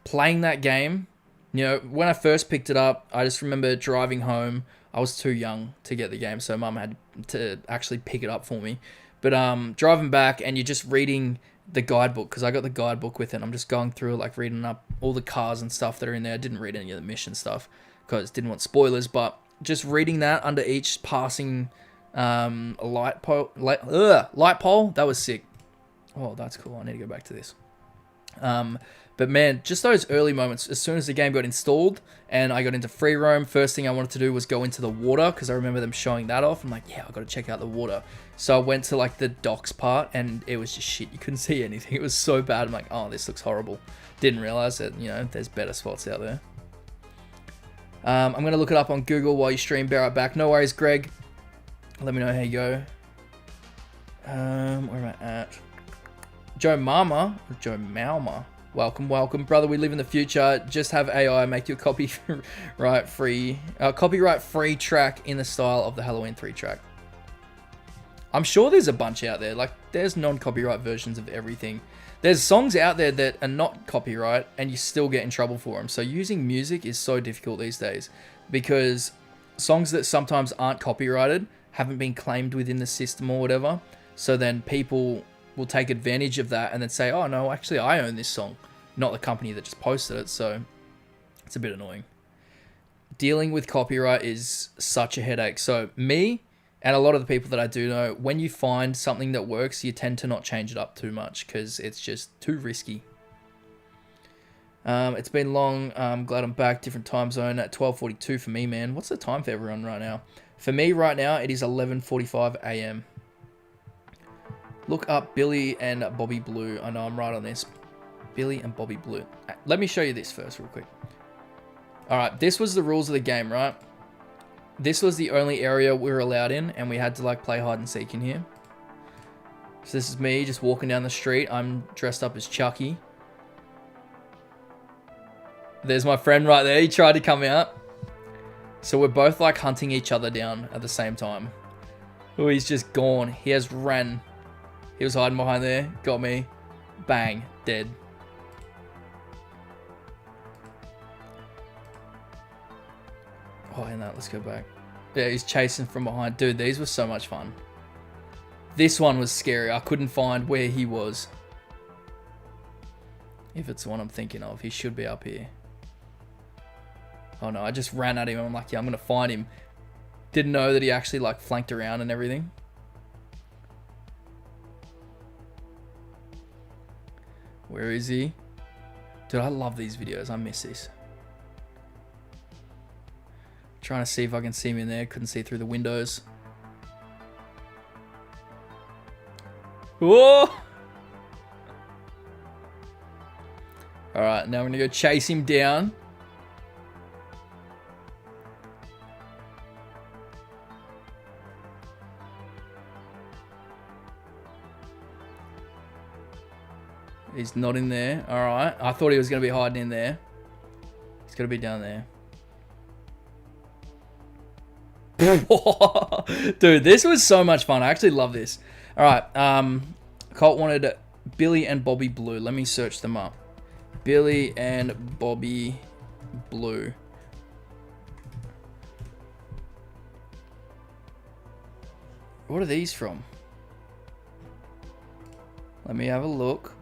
playing that game. You know, when I first picked it up, I just remember driving home. I was too young to get the game, so mum had to actually pick it up for me. But driving back and you're just reading the guidebook, because I got the guidebook with it. I'm just going through, like, reading up all the cars and stuff that are in there. I didn't read any of the mission stuff because didn't want spoilers, but just reading that under each passing light pole, that was sick. Oh, that's cool. I need to go back to this. But man, just those early moments, as soon as the game got installed and I got into free roam, first thing I wanted to do was go into the water because I remember them showing that off. I'm like, yeah, I got to check out the water. So I went to like the docks part and it was just shit. You couldn't see anything. It was so bad. I'm like, oh, this looks horrible. Didn't realize that, you know, there's better spots out there. I'm going to look it up on Google while you stream. Bear right back. No worries, Greg. Let me know how you go. Where am I at? Joe Mama, or Joe Malma. Welcome, welcome, brother. We live in the future. Just have AI make you a copyright free track in the style of the Halloween 3 track. I'm sure there's a bunch out there. Like, there's non-copyright versions of everything. There's songs out there that are not copyright, and you still get in trouble for them. So using music is so difficult these days because songs that sometimes aren't copyrighted haven't been claimed within the system or whatever. So then people will take advantage of that and then say, oh no, actually I own this song, not the company that just posted it. So it's a bit annoying. Dealing with copyright is such a headache. So me and a lot of the people that I do know, when you find something that works, you tend to not change it up too much because it's just too risky. It's been long. I'm glad I'm back. Different time zone at 12:42 for me, man. What's the time for everyone right now? For me right now, it is 11:45 a.m. Look up Billy and Bobby Blue. I know I'm right on this. Billy and Bobby Blue. Let me show you this first real quick. Alright, this was the rules of the game, right? This was the only area we were allowed in, and we had to like play hide and seek in here. So this is me just walking down the street. I'm dressed up as Chucky. There's my friend right there. He tried to come out. So we're both like hunting each other down at the same time. Oh, he's just gone. He has ran. He was hiding behind there. Got me. Bang. Dead. Oh, and that. Let's go back. Yeah, he's chasing from behind. Dude, these were so much fun. This one was scary. I couldn't find where he was. If it's the one I'm thinking of, he should be up here. Oh no, I just ran at him. I'm like, yeah, I'm going to find him. Didn't know that he actually like flanked around and everything. Where is he? Dude, I love these videos. I miss this. Trying to see if I can see him in there. Couldn't see through the windows. Whoa! Alright, now I'm going to go chase him down. He's not in there. Alright. I thought he was going to be hiding in there. It's got to be down there. Dude, this was so much fun. I actually love this. All right. Colt wanted Billy and Bobby Blue. Let me search them up. Billy and Bobby Blue. What are these from? Let me have a look.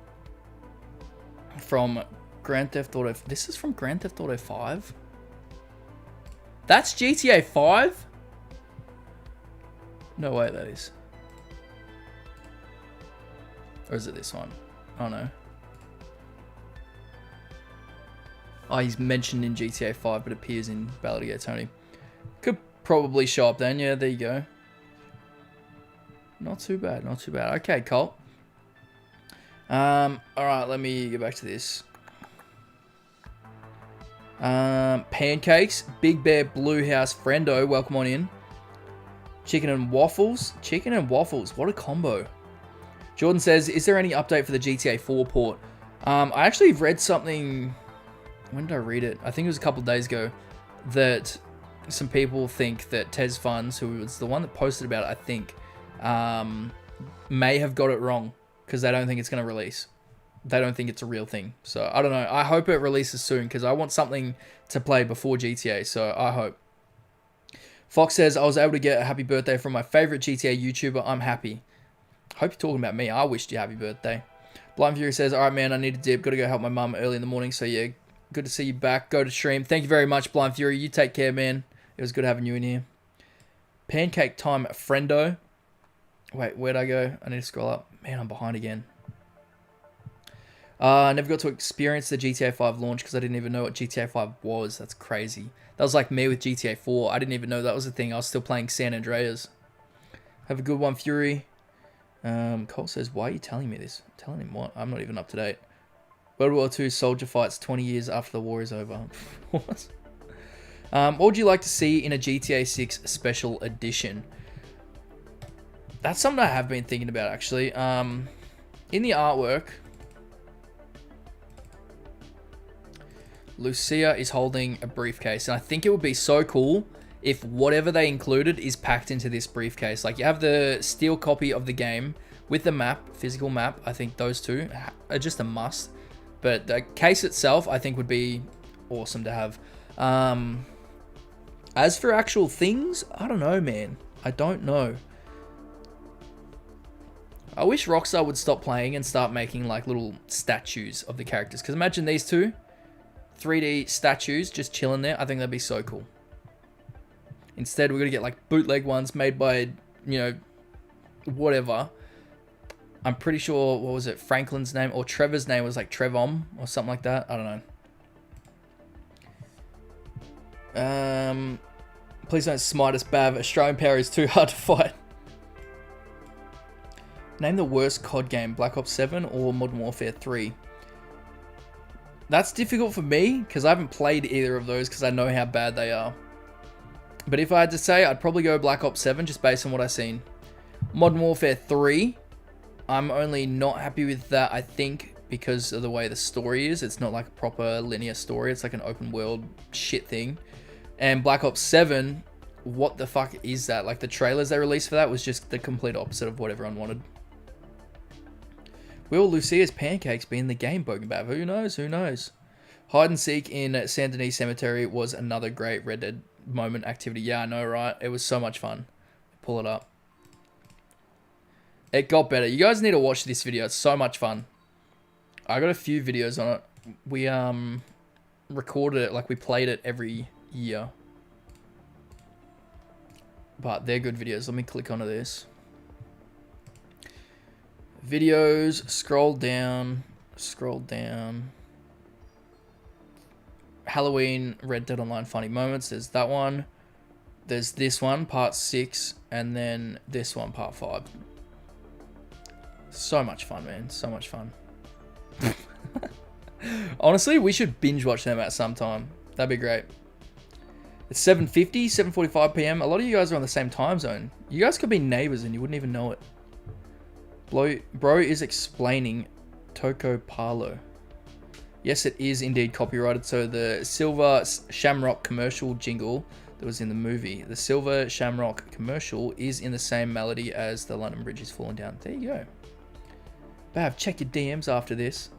From Grand Theft Auto. This is from Grand Theft Auto 5? That's GTA 5? No way that is. Or is it this one? Oh no. Oh, he's mentioned in GTA 5, but appears in Ballad of Gay Tony. Could probably show up then. Yeah, there you go. Not too bad, not too bad. Okay, Colt. Alright, let me get back to this. Pancakes. Big Bear Blue House Friendo, welcome on in. Chicken and waffles. Chicken and waffles, what a combo. Jordan says, is there any update for the GTA 4 port? I actually read something... When did I read it? I think it was a couple of days ago. That some people think that Tez Funds, who was the one that posted about it, I think, may have got it wrong. Because they don't think it's going to release. They don't think it's a real thing. So, I don't know. I hope it releases soon. Because I want something to play before GTA. So, I hope. Fox says, I was able to get a happy birthday from my favorite GTA YouTuber. I'm happy. Hope you're talking about me. I wished you happy birthday. Blind Fury says, alright man, I need a dip. Got to go help my mum early in the morning. So yeah, good to see you back. Go to stream. Thank you very much, Blind Fury. You take care, man. It was good having you in here. Pancake Time Friendo. Wait, where'd I go? I need to scroll up. Man, I'm behind again. I never got to experience the GTA 5 launch because I didn't even know what GTA 5 was. That's crazy. That was like me with GTA 4. I didn't even know that was a thing. I was still playing San Andreas. Have a good one, Fury. Cole says, why are you telling me this? I'm telling him what? I'm not even up to date. World War II soldier fights 20 years after the war is over. What? What would you like to see in a GTA 6 special edition? That's something I have been thinking about, actually. In the artwork, Lucia is holding a briefcase, and I think it would be so cool if whatever they included is packed into this briefcase. Like, you have the steel copy of the game with the map, physical map. I think those two are just a must. But the case itself, I think, would be awesome to have. As for actual things, I don't know, man. I don't know. I wish Rockstar would stop playing and start making, like, little statues of the characters. Because imagine these two 3D statues just chilling there. I think that'd be so cool. Instead, we're going to get, like, bootleg ones made by, you know, whatever. I'm pretty sure, what was it, Franklin's name or Trevor's name was, like, Trevom or something like that. I don't know. Please don't smite us, Bav. Australian Power is too hard to fight. Name the worst COD game, Black Ops 7 or Modern Warfare 3? That's difficult for me, because I haven't played either of those, because I know how bad they are. But if I had to say, I'd probably go Black Ops 7, just based on what I've seen. Modern Warfare 3, I'm only not happy with that, I think, because of the way the story is. It's not like a proper linear story, it's like an open world shit thing. And Black Ops 7, what the fuck is that? Like, the trailers they released for that was just the complete opposite of what everyone wanted. Will Lucia's pancakes be in the game, Bogenbav? Who knows? Who knows? Hide and seek in Saint Denis Cemetery was another great Red Dead moment activity. Yeah, I know, right? It was so much fun. Pull it up. It got better. You guys need to watch this video. It's so much fun. I got a few videos on it. We recorded it, like we played it every year. But they're good videos. Let me click onto this. Videos, scroll down. Halloween, Red Dead Online funny moments. There's that one. There's this one, part 6, and then this one, part 5. So much fun, man. So much fun. Honestly, we should binge watch them at some time. That'd be great. It's 7:50, 7:45 p.m. A lot of you guys are on the same time zone. You guys could be neighbors and you wouldn't even know it. Bro is explaining Toko Palo. Yes, it is indeed copyrighted. So the Silver Shamrock commercial jingle that was in the movie, the Silver Shamrock commercial is in the same melody as the London Bridge is falling down. There you go. Bav, check your DMs after this.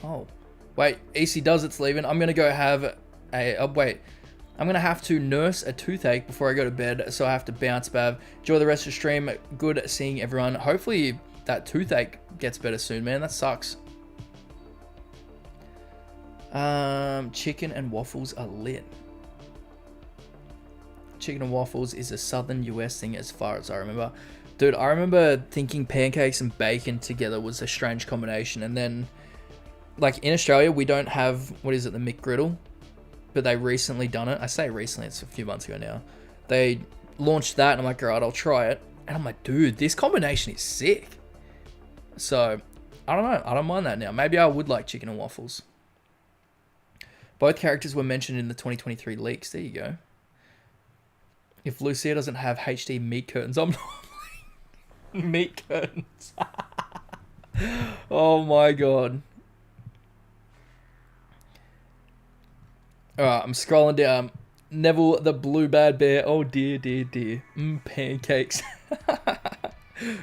Oh, wait, EC does it's leaving. I'm going to go have a, wait. I'm going to have to nurse a toothache before I go to bed, so I have to bounce, Bav. Enjoy the rest of the stream. Good seeing everyone. Hopefully that toothache gets better soon, man. That sucks. Chicken and waffles are lit. Chicken and waffles is a southern US thing as far as I remember. Dude, I remember thinking pancakes and bacon together was a strange combination. And then, like, in Australia, we don't have, what is it, the McGriddle? But they recently done it. I say recently, it's a few months ago now. They launched that, and I'm like, alright, I'll try it. And I'm like, dude, this combination is sick. So, I don't know. I don't mind that now. Maybe I would like chicken and waffles. Both characters were mentioned in the 2023 leaks. There you go. If Lucia doesn't have HD meat curtains, I'm not playing meat curtains. Oh my god. Alright, I'm scrolling down. Neville the Blue Bad Bear. Oh dear, dear, dear. Pancakes.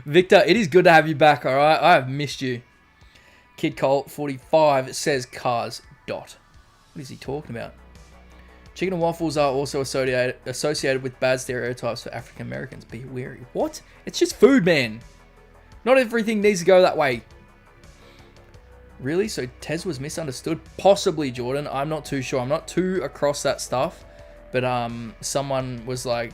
Victor, it is good to have you back, alright? I have missed you. Kid Colt 45 says cars. Dot. What is he talking about? Chicken and waffles are also associated with bad stereotypes for African Americans. Be wary. What? It's just food, man. Not everything needs to go that way. Really? So Tez was misunderstood? Possibly, Jordan. I'm not too sure. I'm not too across that stuff. But someone was like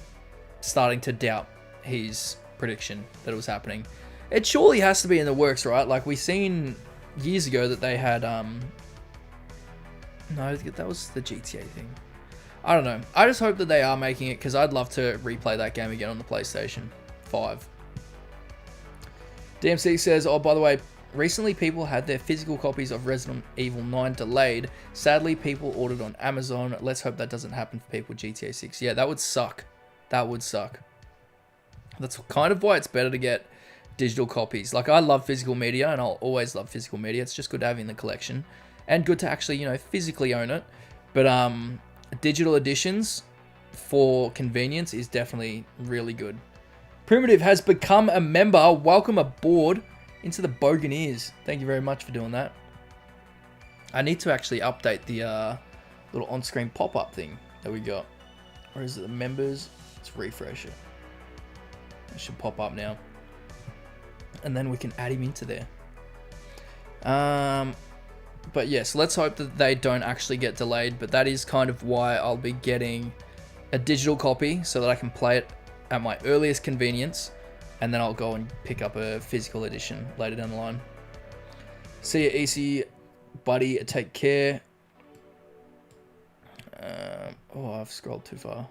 starting to doubt his prediction that it was happening. It surely has to be in the works, right? Like we seen years ago that they had no, that was the GTA thing. I don't know. I just hope that they are making it because I'd love to replay that game again on the PlayStation 5. DMC says, oh, by the way, recently people had their physical copies of Resident Evil 9 delayed. Sadly, people ordered on Amazon. Let's hope that doesn't happen for people with GTA 6. Yeah, that would suck. That would suck. That's kind of why it's better to get digital copies. Like, I love physical media, and I'll always love physical media. It's just good to have in the collection. And good to actually, you know, physically own it. But digital editions for convenience is definitely really good. Primitive has become a member. Welcome aboard into the Boganeers. Thank you very much for doing that. I need to actually update the little on-screen pop-up thing that we got. Or is it the members? Let's refresh it. It should pop up now. And then we can add him into there. But yes, let's hope that they don't actually get delayed. But that is kind of why I'll be getting a digital copy so that I can play it at my earliest convenience. And then I'll go and pick up a physical edition later down the line. See you, EC, buddy. Take care. Oh, I've scrolled too far.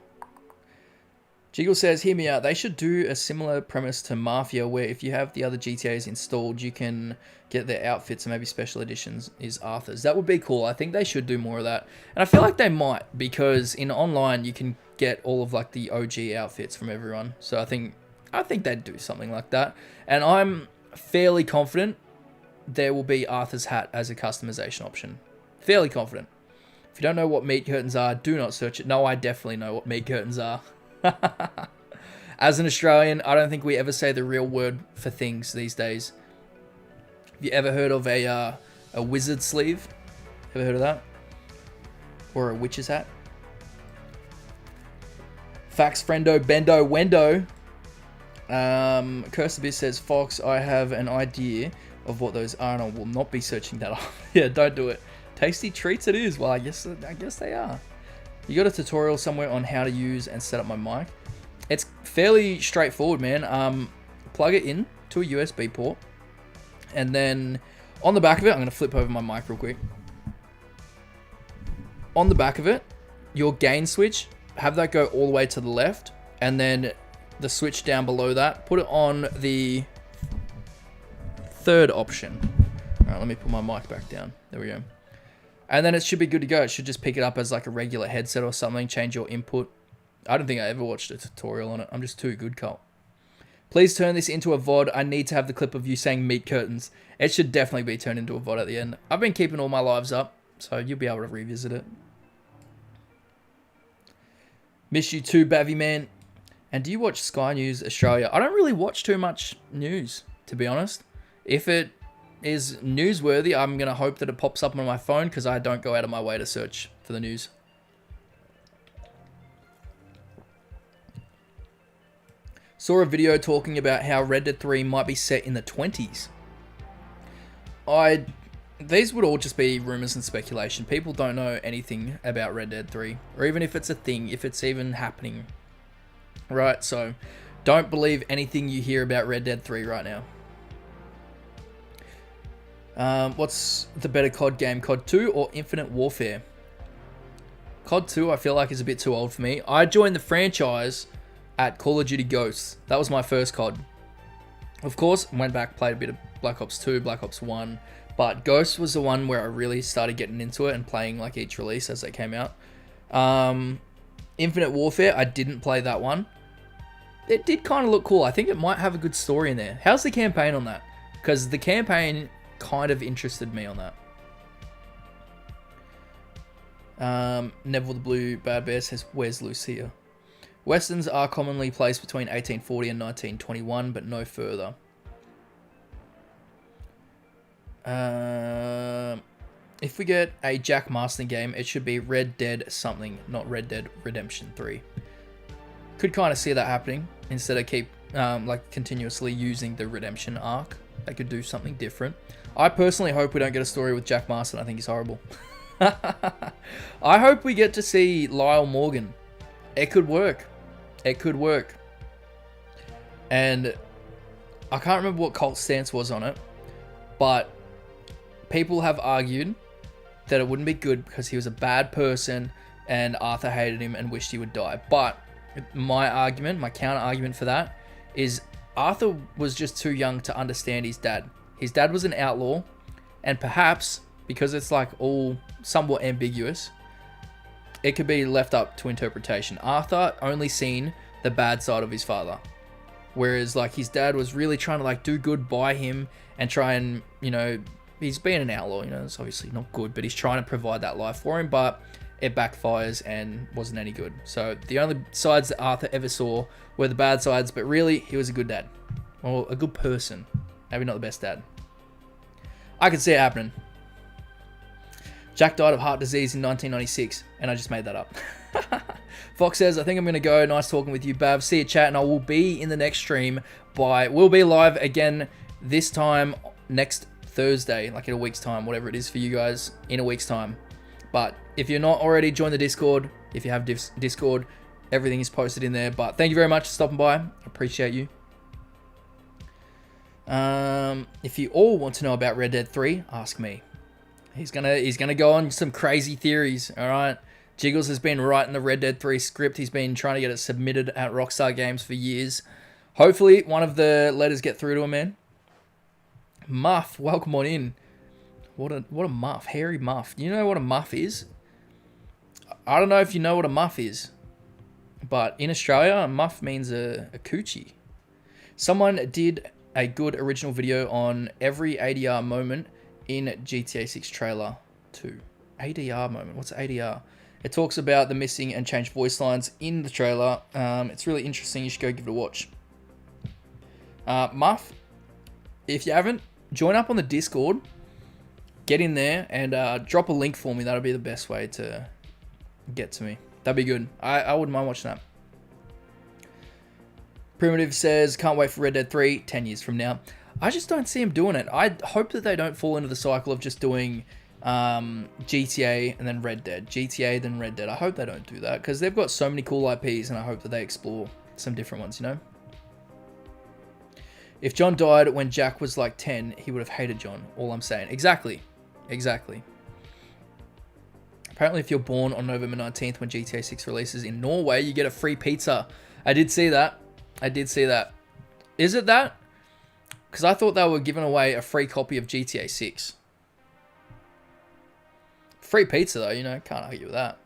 Jiggle says, hear me out. They should do a similar premise to Mafia where if you have the other GTAs installed, you can get their outfits and maybe special editions is Arthur's. That would be cool. I think they should do more of that. And I feel like they might because in online you can get all of like the OG outfits from everyone. So I think they'd do something like that. And I'm fairly confident there will be Arthur's hat as a customization option. Fairly confident. If you don't know what meat curtains are, do not search it. No, I definitely know what meat curtains are. As an Australian, I don't think we ever say the real word for things these days. Have you ever heard of a wizard sleeve? Ever heard of that? Or a witch's hat? Fax friendo bendo wendo. Curse Abyss says, Fox, I have an idea of what those are and I will not be searching that up. Yeah, don't do it. Tasty treats it is. Well, I guess they are. You got a tutorial somewhere on how to use and set up my mic? It's fairly straightforward, man. Plug it in to a USB port. And then on the back of it, I'm going to flip over my mic real quick. On the back of it, your gain switch, have that go all the way to the left. And then the switch down below that, put it on the third option. All right, let me put my mic back down. There we go. And then it should be good to go. It should just pick it up as like a regular headset or something. Change your input. I don't think I ever watched a tutorial on it. I'm just too good, Cole. Please turn this into a VOD. I need to have the clip of you saying meat curtains. It should definitely be turned into a VOD at the end. I've been keeping all my lives up, so you'll be able to revisit it. Miss you too, Bavy man. And do you watch Sky News Australia? I don't really watch too much news, to be honest. If it is newsworthy, I'm going to hope that it pops up on my phone because I don't go out of my way to search for the news. Saw a video talking about how Red Dead 3 might be set in the 20s. These would all just be rumors and speculation. People don't know anything about Red Dead 3, or even if it's a thing, if it's even happening. Right, so don't believe anything you hear about Red Dead 3 right now. What's the better COD game, COD 2 or Infinite Warfare? COD 2 I feel like is a bit too old for me. I joined the franchise at Call of Duty Ghosts. That was my first COD. Of course, went back, played a bit of Black Ops 2, Black Ops 1, but Ghosts was the one where I really started getting into it and playing like each release as they came out. Infinite Warfare, I didn't play that one. It did kind of look cool. I think it might have a good story in there. How's the campaign on that? Because the campaign kind of interested me on that. Neville the Blue Bad Bear says, where's Lucia? Westerns are commonly placed between 1840 and 1921, but no further. If we get a Jack Marston game, it should be Red Dead something, not Red Dead Redemption 3. Could kind of see that happening instead of keep like continuously using the Redemption arc. They could do something different. I personally hope we don't get a story with Jack Marston. I think he's horrible. I hope we get to see Lyle Morgan. It could work. It could work. And I can't remember what Colt's stance was on it, but people have argued that it wouldn't be good because he was a bad person and Arthur hated him and wished he would die. But my argument, my counter argument for that is Arthur was just too young to understand his dad. His dad was an outlaw, and perhaps because it's like all somewhat ambiguous, it could be left up to interpretation. Arthur only seen the bad side of his father, whereas like his dad was really trying to like do good by him and try and, you know, he's being an outlaw, you know, it's obviously not good, but he's trying to provide that life for him, but it backfires and wasn't any good. So the only sides that Arthur ever saw were the bad sides, but really he was a good dad, or a good person, maybe not the best dad. I could see it happening. Jack died of heart disease in 1996, and I just made that up. Fox says, I think I'm going to go. Nice talking with you, Bav. See you, chat, and I will be in the next stream we'll be live again this time next Thursday, like in a week's time, whatever it is for you guys, in a week's time. But if you're not already, join the Discord. If you have Discord, everything is posted in there. But thank you very much for stopping by. I appreciate you. If you all want to know about Red Dead 3, ask me. He's gonna go on some crazy theories, alright? Jiggles has been writing the Red Dead 3 script. He's been trying to get it submitted at Rockstar Games for years. Hopefully, one of the letters get through to him, man. Muff, welcome on in. What a muff. Hairy muff. You know what a muff is? I don't know if you know what a muff is, but in Australia, a muff means a coochie. Someone did a good original video on every ADR moment in GTA 6 trailer 2. ADR moment. What's ADR? It talks about the missing and changed voice lines in the trailer. It's really interesting. You should go give it a watch. Muff, if you haven't, join up on the Discord. Get in there and drop a link for me. That'll be the best way to get to me. That'd be good. I wouldn't mind watching that. Primitive says, can't wait for Red Dead 3 10 years from now. I just don't see him doing it. I hope that they don't fall into the cycle of just doing GTA and then Red Dead. GTA, then Red Dead. I hope they don't do that because they've got so many cool IPs and I hope that they explore some different ones, you know? If John died when Jack was like 10, he would have hated John. All I'm saying. Exactly. Exactly. Apparently, if you're born on November 19th when GTA 6 releases in Norway, you get a free pizza. I did see that. I did see that. Is it that? Because I thought they were giving away a free copy of GTA 6. Free pizza, though, you know, can't argue with that.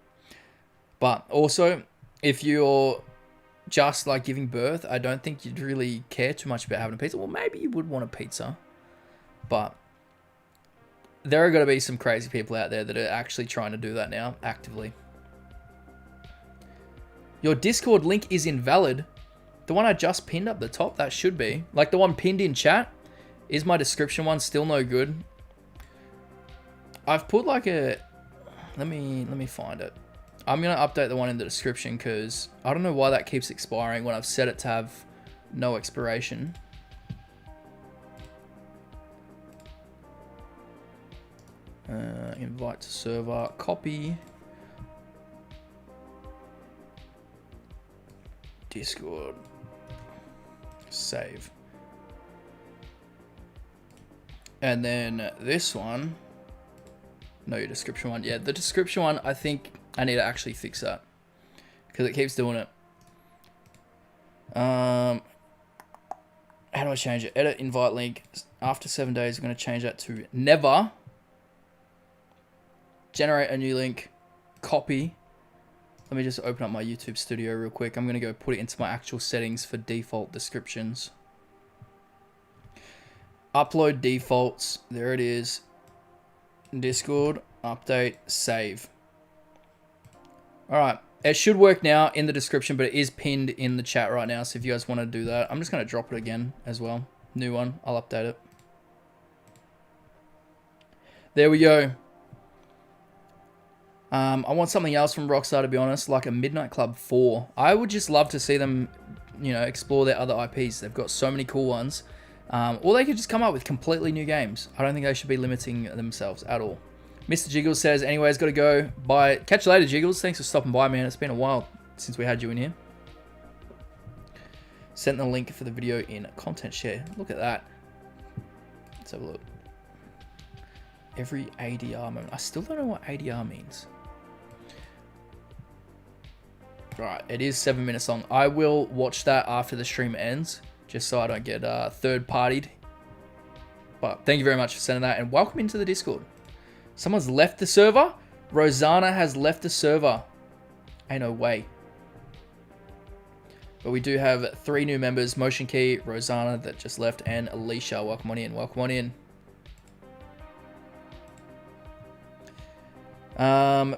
But also, if you're just like giving birth, I don't think you'd really care too much about having a pizza. Well, maybe you would want a pizza, but there are going to be some crazy people out there that are actually trying to do that now, actively. Your Discord link is invalid. The one I just pinned up the top, that should be. Like the one pinned in chat, is my description one still no good? I've put like a... Let me find it. I'm going to update the one in the description because I don't know why that keeps expiring when I've set it to have no expiration. Invite to server, copy. Discord. Save. And then this one. No, your description one. Yeah, the description one, I think I need to actually fix that. Because it keeps doing it. How do I change it? Edit invite link. After 7 days, I'm going to change that to never. Generate a new link. Copy. Let me just open up my YouTube studio real quick. I'm going to go put it into my actual settings for default descriptions. Upload defaults. There it is. Discord. Update. Save. Alright. It should work now in the description, but it is pinned in the chat right now. So if you guys want to do that, I'm just going to drop it again as well. New one. I'll update it. There we go. I want something else from Rockstar, to be honest, like a Midnight Club 4. I would just love to see them, you know, explore their other IPs. They've got so many cool ones. Or they could just come up with completely new games. I don't think they should be limiting themselves at all. Mr. Jiggles says, anyways, got to go. Bye. Catch you later, Jiggles. Thanks for stopping by, man. It's been a while since we had you in here. Sent the link for the video in content share. Look at that. Let's have a look. Every ADR moment. I still don't know what ADR means. Right, it is 7 minutes long. I will watch that after the stream ends, just so I don't get third-partied. But thank you very much for sending that, and welcome into the Discord. Someone's left the server? Rosanna has left the server. Ain't no way. But we do have 3 new members, Motion Key, Rosanna that just left, and Alicia. Welcome on in, welcome on in.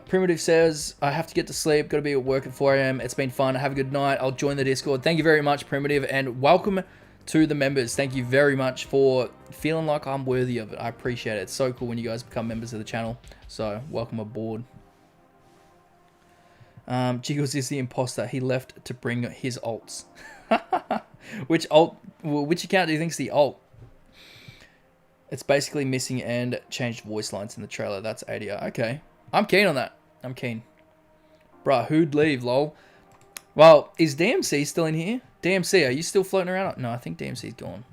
Primitive says, I have to get to sleep. Got to be at work at 4 AM. It's been fun. Have a good night. I'll join the Discord. Thank you very much, Primitive, and welcome to the members. Thank you very much for feeling like I'm worthy of it. I appreciate it. It's so cool when you guys become members of the channel. So, welcome aboard. Jiggles is the imposter. He left to bring his alts. Which account do you think's the alt? It's basically missing and changed voice lines in the trailer. That's ADR. Okay. I'm keen on that. I'm keen. Bruh, who'd leave, lol? Well, is DMC still in here? DMC, are you still floating around? No, I think DMC's gone.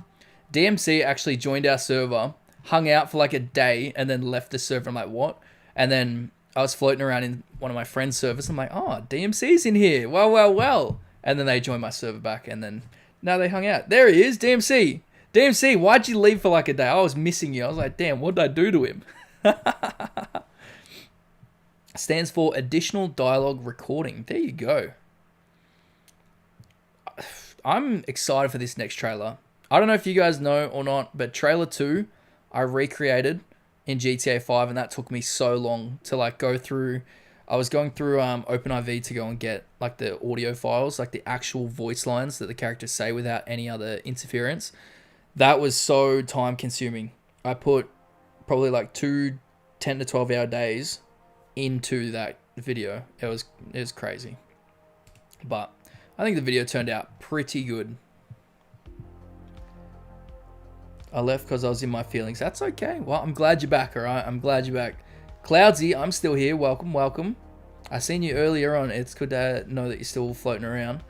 DMC actually joined our server, hung out for like a day, and then left the server. I'm like, what? And then I was floating around in one of my friend's servers. I'm like, oh, DMC's in here. Well, well, well. And then they joined my server back, and then now they hung out. There he is, DMC. DMC, why'd you leave for like a day? I was missing you. I was like, damn, what did I do to him? Stands for Additional Dialogue Recording. There you go. I'm excited for this next trailer. I don't know if you guys know or not, but trailer 2 I recreated in GTA 5, and that took me so long to like go through. I was going through OpenIV to go and get like the audio files, like the actual voice lines that the characters say without any other interference. That was so time consuming. I put probably like 2 10 to 12 hour days into that video. It was crazy. But I think the video turned out pretty good. I left because I was in my feelings. That's okay. Well, I'm glad you're back, alright? I'm glad you're back. Cloudsy, I'm still here. Welcome, welcome. I seen you earlier on. It's good to know that you're still floating around.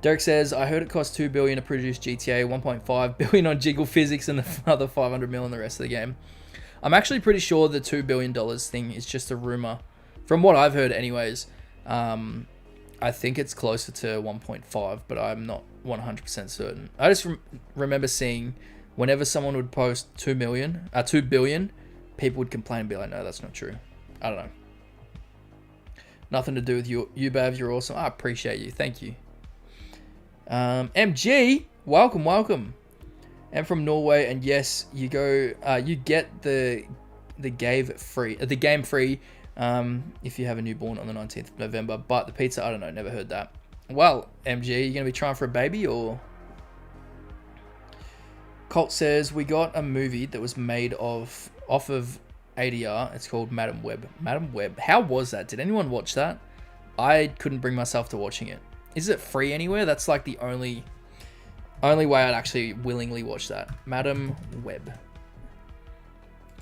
Derek says, I heard it cost $2 billion to produce GTA, $1.5 billion on jiggle physics, and another $500 million on the rest of the game. I'm actually pretty sure the $2 billion thing is just a rumor. From what I've heard anyways, I think it's closer to 1.5, but I'm not 100% certain. I just remember seeing whenever someone would post 2 billion, people would complain and be like, no, that's not true. I don't know. Nothing to do with you, Bav. You're awesome. I appreciate you. Thank you. MG, welcome. I'm from Norway, and yes, you get the game free if you have a newborn on the 19th of November. But the pizza, I don't know, never heard that. Well, MG, you gonna be trying for a baby or? Colt says we got a movie that was made off of ADR. It's called Madam Web. Madam Web. How was that? Did anyone watch that? I couldn't bring myself to watching it. Is it free anywhere? That's like the only way I'd actually willingly watch that. Madam Web.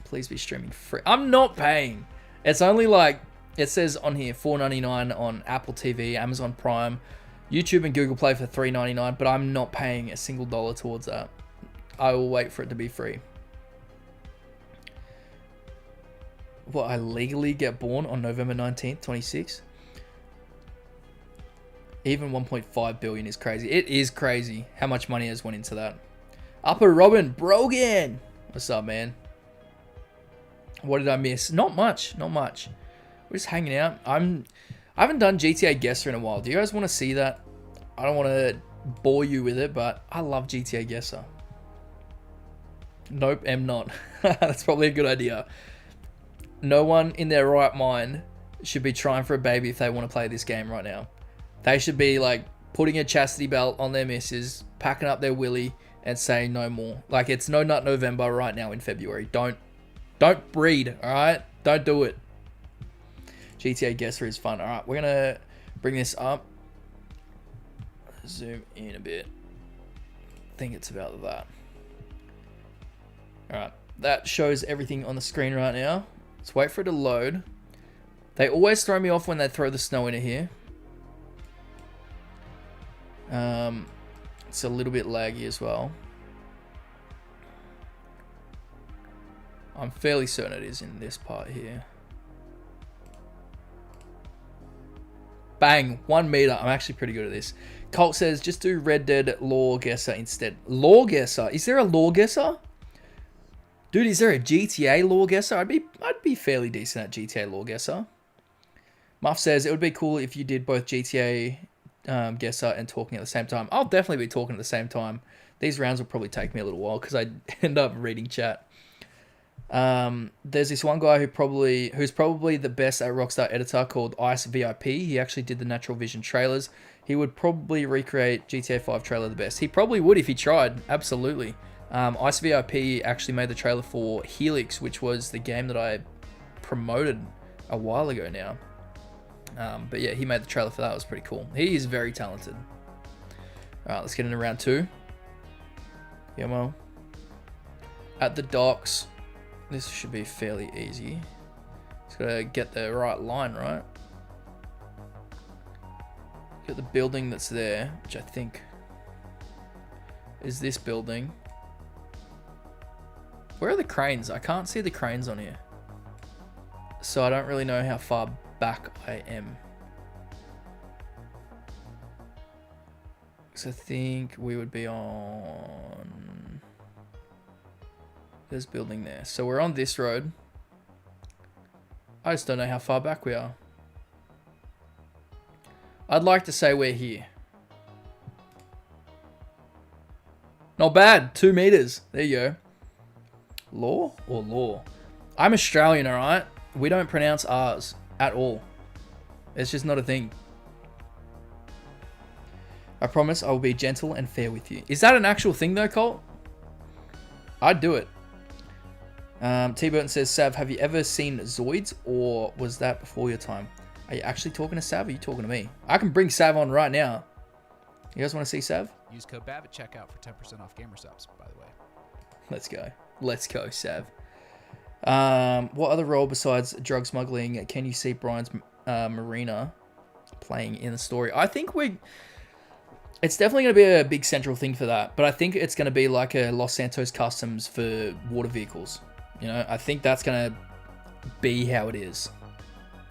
Please be streaming free. I'm not paying. It's only like, it says on here $4.99 on Apple TV, Amazon Prime, YouTube and Google Play for $3.99, but I'm not paying a single dollar towards that. I will wait for it to be free. What, I legally get born on November 19th, 26? Even 1.5 billion is crazy. It is crazy how much money has went into that. Upper Robin Brogan. What's up, man? What did I miss? Not much. We're just hanging out. I haven't done GTA Guesser in a while. Do you guys want to see that? I don't want to bore you with it, but I love GTA Guesser. Nope, am not. That's probably a good idea. No one in their right mind should be trying for a baby if they want to play this game right now. They should be like putting a chastity belt on their missus, packing up their willy, and saying no more. Like, it's No Nut November right now in February. Don't breed, all right? Don't do it. GTA Guesser is fun. All right, we're gonna bring this up. Zoom in a bit. I think it's about that. All right, that shows everything on the screen right now. Let's wait for it to load. They always throw me off when they throw the snow into here. It's a little bit laggy as well. I'm fairly certain it is in this part here. Bang, 1 meter. I'm actually pretty good at this. Colt says, just do Red Dead Law Guesser instead. Law Guesser? Is there a Law Guesser? Dude, is there a GTA Law Guesser? I'd be fairly decent at GTA Law Guesser. Muff says, it would be cool if you did both GTA Guesser and talking at the same time. I'll definitely be talking at the same time. These rounds will probably take me a little while because I end up reading chat. There's this one guy who's probably the best at Rockstar Editor called Ice VIP. He actually did the Natural Vision trailers. He would probably recreate GTA 5 trailer the best. He probably would if he tried. Absolutely. Ice VIP actually made the trailer for Helix, which was the game that I promoted a while ago now. But yeah, he made the trailer for that. It was pretty cool. He is very talented. All right, let's get into round 2. Yamo. At the docks. This should be fairly easy. Just gotta get the right line, right? Get the building that's there, which I think is this building. Where are the cranes? I can't see the cranes on here. So I don't really know how far back I am. So I think we would be on this building there. So we're on this road. I just don't know how far back we are. I'd like to say we're here. Not bad. 2 meters. There you go. Law or law? I'm Australian, alright? We don't pronounce R's at all. It's just not a thing. I promise I will be gentle and fair with you. Is that an actual thing though, Colt? I'd do it. T-Burton says, Sav, have you ever seen Zoids, or was that before your time? Are you actually talking to Sav, or are you talking to me? I can bring Sav on right now. You guys want to see Sav? Use code BAV at checkout for 10% off gamer subs, by the way. Let's go. Let's go, Sav. What other role besides drug smuggling can you see Brian's Marina playing in the story? I think it's definitely going to be a big central thing for that, but I think it's going to be like a Los Santos Customs for water vehicles. You know, I think that's going to be how it is.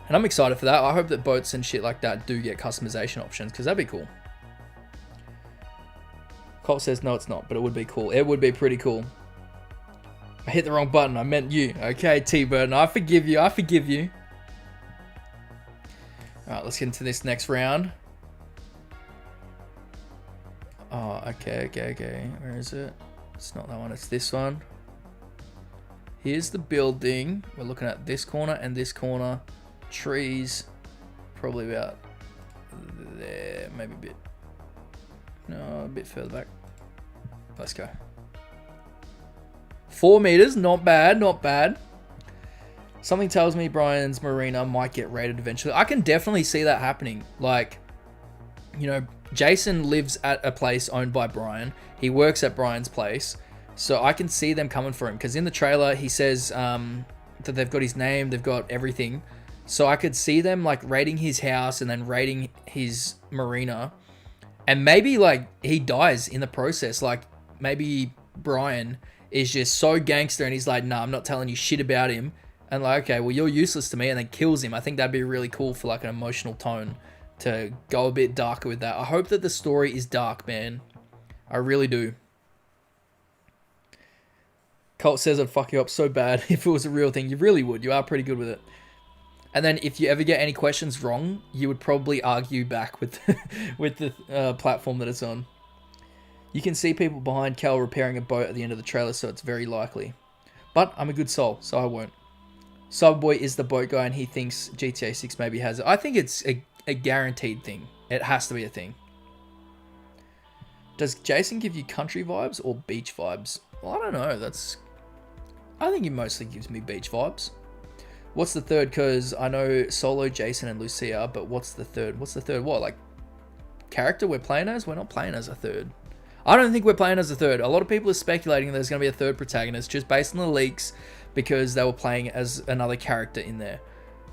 And I'm excited for that. I hope that boats and shit like that do get customization options, because that'd be cool. Colt says, no, it's not, but it would be cool. It would be pretty cool. I hit the wrong button. I meant you. Okay, T-Burton. I forgive you. I forgive you. All right, let's get into this next round. Oh, okay. Where is it? It's not that one, it's this one. Here's the building. We're looking at this corner and this corner. Trees. Probably about there, maybe a bit. No, a bit further back. Let's go. 4 meters, not bad, not bad. Something tells me Brian's marina might get raided eventually. I can definitely see that happening. Like, you know, Jason lives at a place owned by Brian. He works at Brian's place. So I can see them coming for him. Because in the trailer, he says that they've got his name, they've got everything. So I could see them like raiding his house and then raiding his marina. And maybe like he dies in the process. Like maybe Brian is just so gangster and he's like, nah, I'm not telling you shit about him. And like, okay, well, you're useless to me, and then kills him. I think that'd be really cool for like an emotional tone to go a bit darker with that. I hope that the story is dark, man. I really do. Colt says I'd fuck you up so bad if it was a real thing. You really would. You are pretty good with it. And then if you ever get any questions wrong, you would probably argue back with with the platform that it's on. You can see people behind Cal repairing a boat at the end of the trailer, so it's very likely. But I'm a good soul, so I won't. Cyberboy is the boat guy, and he thinks GTA 6 maybe has it. I think it's a guaranteed thing. It has to be a thing. Does Jason give you country vibes or beach vibes? Well, I don't know. I think he mostly gives me beach vibes. What's the third? Because I know Solo, Jason, and Lucia, but what's the third? What's the third? What, like, character we're playing as? We're not playing as a third. I don't think we're playing as a third. A lot of people are speculating there's going to be a third protagonist just based on the leaks because they were playing as another character in there.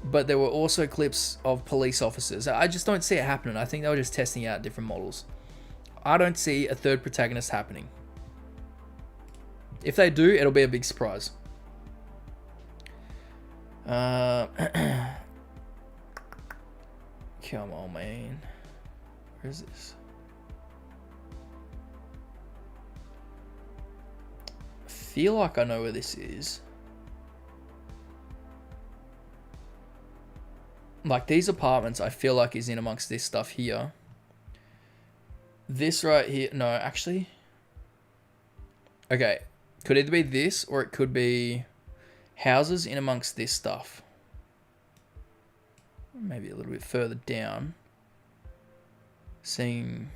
But there were also clips of police officers. I just don't see it happening. I think they were just testing out different models. I don't see a third protagonist happening. If they do, it'll be a big surprise. Come on, man. Where is this? I feel like I know where this is. Like these apartments, I feel like is in amongst this stuff here. This right here. No, actually. Okay. Could either be this or it could be houses in amongst this stuff. Maybe a little bit further down. Seeing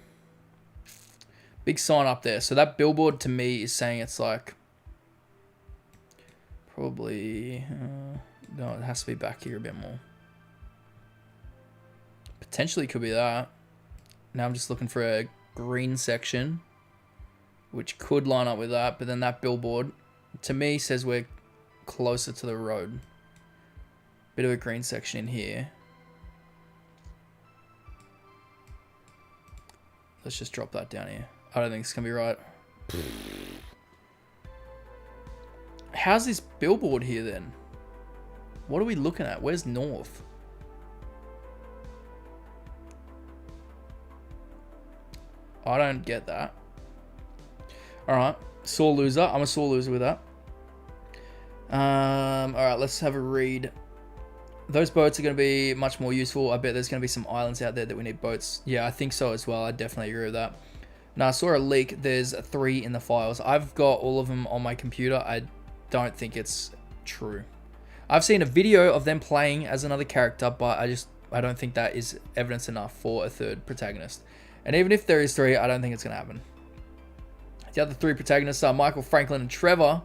big sign up there. So that billboard to me is saying it's like probably no, it has to be back here a bit more. Potentially could be that. Now I'm just looking for a green section, which could line up with that. But then that billboard, to me, says we're closer to the road. Bit of a green section in here. Let's just drop that down here. I don't think it's going to be right. How's this billboard here then? What are we looking at? Where's north? I don't get that. Alright. Sore loser. I'm a sore loser with that. Alright, let's have a read. Those boats are going to be much more useful. I bet there's going to be some islands out there that we need boats. Yeah, I think so as well. I definitely agree with that. Now, I saw a leak. There's 3 in the files. I've got all of them on my computer. I don't think it's true. I've seen a video of them playing as another character, but I don't think that is evidence enough for a third protagonist. And even if there is 3, I don't think it's going to happen. The other 3 protagonists are Michael, Franklin, and Trevor.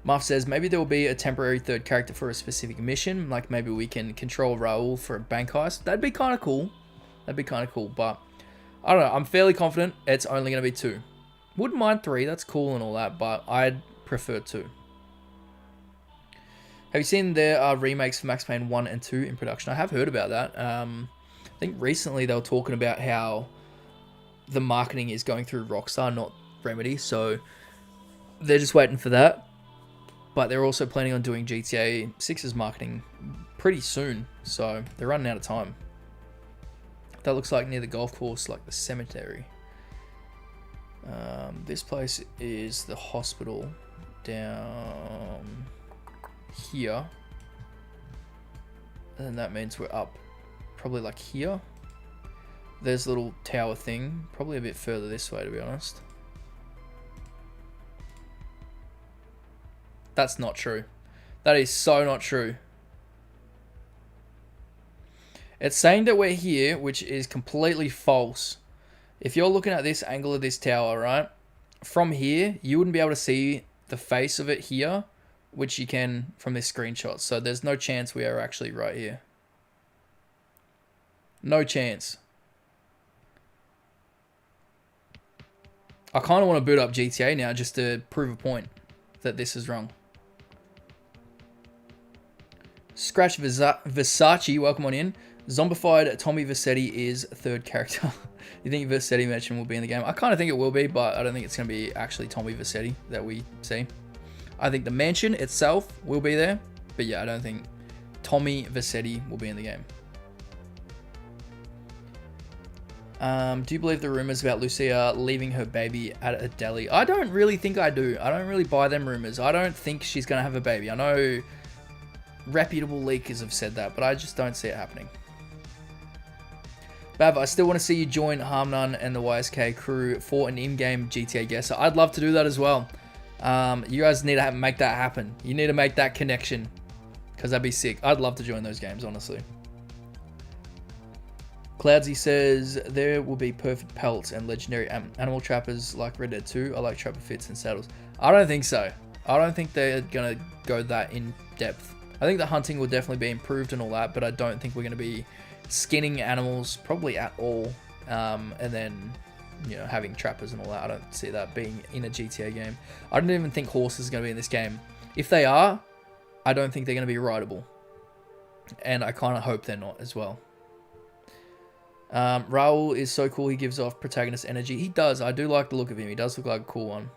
Muff says maybe there will be a temporary third character for a specific mission. Like maybe we can control Raul for a bank heist. That'd be kind of cool. That'd be kind of cool. But I don't know. I'm fairly confident it's only going to be 2. Wouldn't mind 3. That's cool and all that. But I'd prefer 2. Have you seen there are remakes for Max Payne 1 and 2 in production? I have heard about that. I think recently they were talking about how the marketing is going through Rockstar, not Remedy. So they're just waiting for that. But they're also planning on doing GTA 6's marketing pretty soon. So they're running out of time. That looks like near the golf course, like the cemetery. This place is the hospital down here. And that means we're up probably like here. There's a little tower thing. Probably a bit further this way, to be honest. That's not true. That is so not true. It's saying that we're here, which is completely false. If you're looking at this angle of this tower, right? From here, you wouldn't be able to see the face of it here, which you can from this screenshot. So there's no chance we are actually right here. No chance. I kind of want to boot up GTA now just to prove a point that this is wrong. Scratch Versace, welcome on in. Zombified Tommy Vercetti is third character. You think Vercetti mention will be in the game? I kind of think it will be, but I don't think it's going to be actually Tommy Vercetti that we see. I think the mansion itself will be there, but yeah, I don't think Tommy Vercetti will be in the game. Do you believe the rumors about Lucia leaving her baby at a deli? I don't really think I do. I don't really buy them rumors. I don't think she's going to have a baby. I know reputable leakers have said that, but I just don't see it happening. Bav, I still want to see you join Harmnun and the YSK crew for an in-game GTA guesser. I'd love to do that as well. You guys need to make that happen. You need to make that connection, because that'd be sick. I'd love to join those games, honestly. Cloudsy says, there will be perfect pelts and legendary animal trappers like Red Dead 2. I like trapper fits and saddles. I don't think so. I don't think they're going to go that in depth. I think the hunting will definitely be improved and all that, but I don't think we're going to be skinning animals probably at all. And then, you know, having trappers and all that. I don't see that being in a GTA game. I don't even think horses are going to be in this game. If they are, I don't think they're going to be rideable. And I kind of hope they're not as well. Raul is so cool. He gives off protagonist energy. He does. I do like the look of him. He does look like a cool one.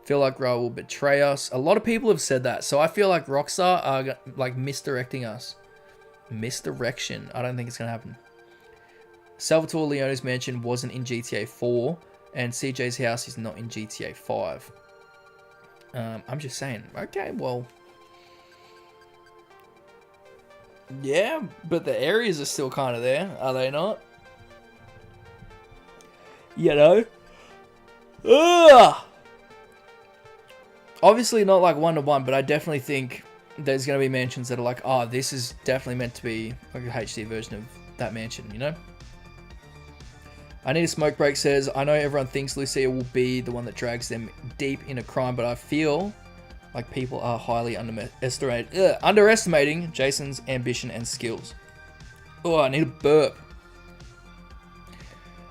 Feel like Raul will betray us. A lot of people have said that. So I feel like Rockstar are like misdirecting us. Misdirection. I don't think it's going to happen. Salvatore Leone's mansion wasn't in GTA 4. And CJ's house is not in GTA 5. I'm just saying. Okay, well. Yeah, but the areas are still kind of there. Are they not? You know? Ugh! Obviously not like one-to-one, but I definitely think there's going to be mansions that are like, oh, this is definitely meant to be like a HD version of that mansion, you know? I Need a Smoke Break says, I know everyone thinks Lucia will be the one that drags them deep into crime, but I feel like people are highly underestimating Jason's ambition and skills. Oh, I need a burp.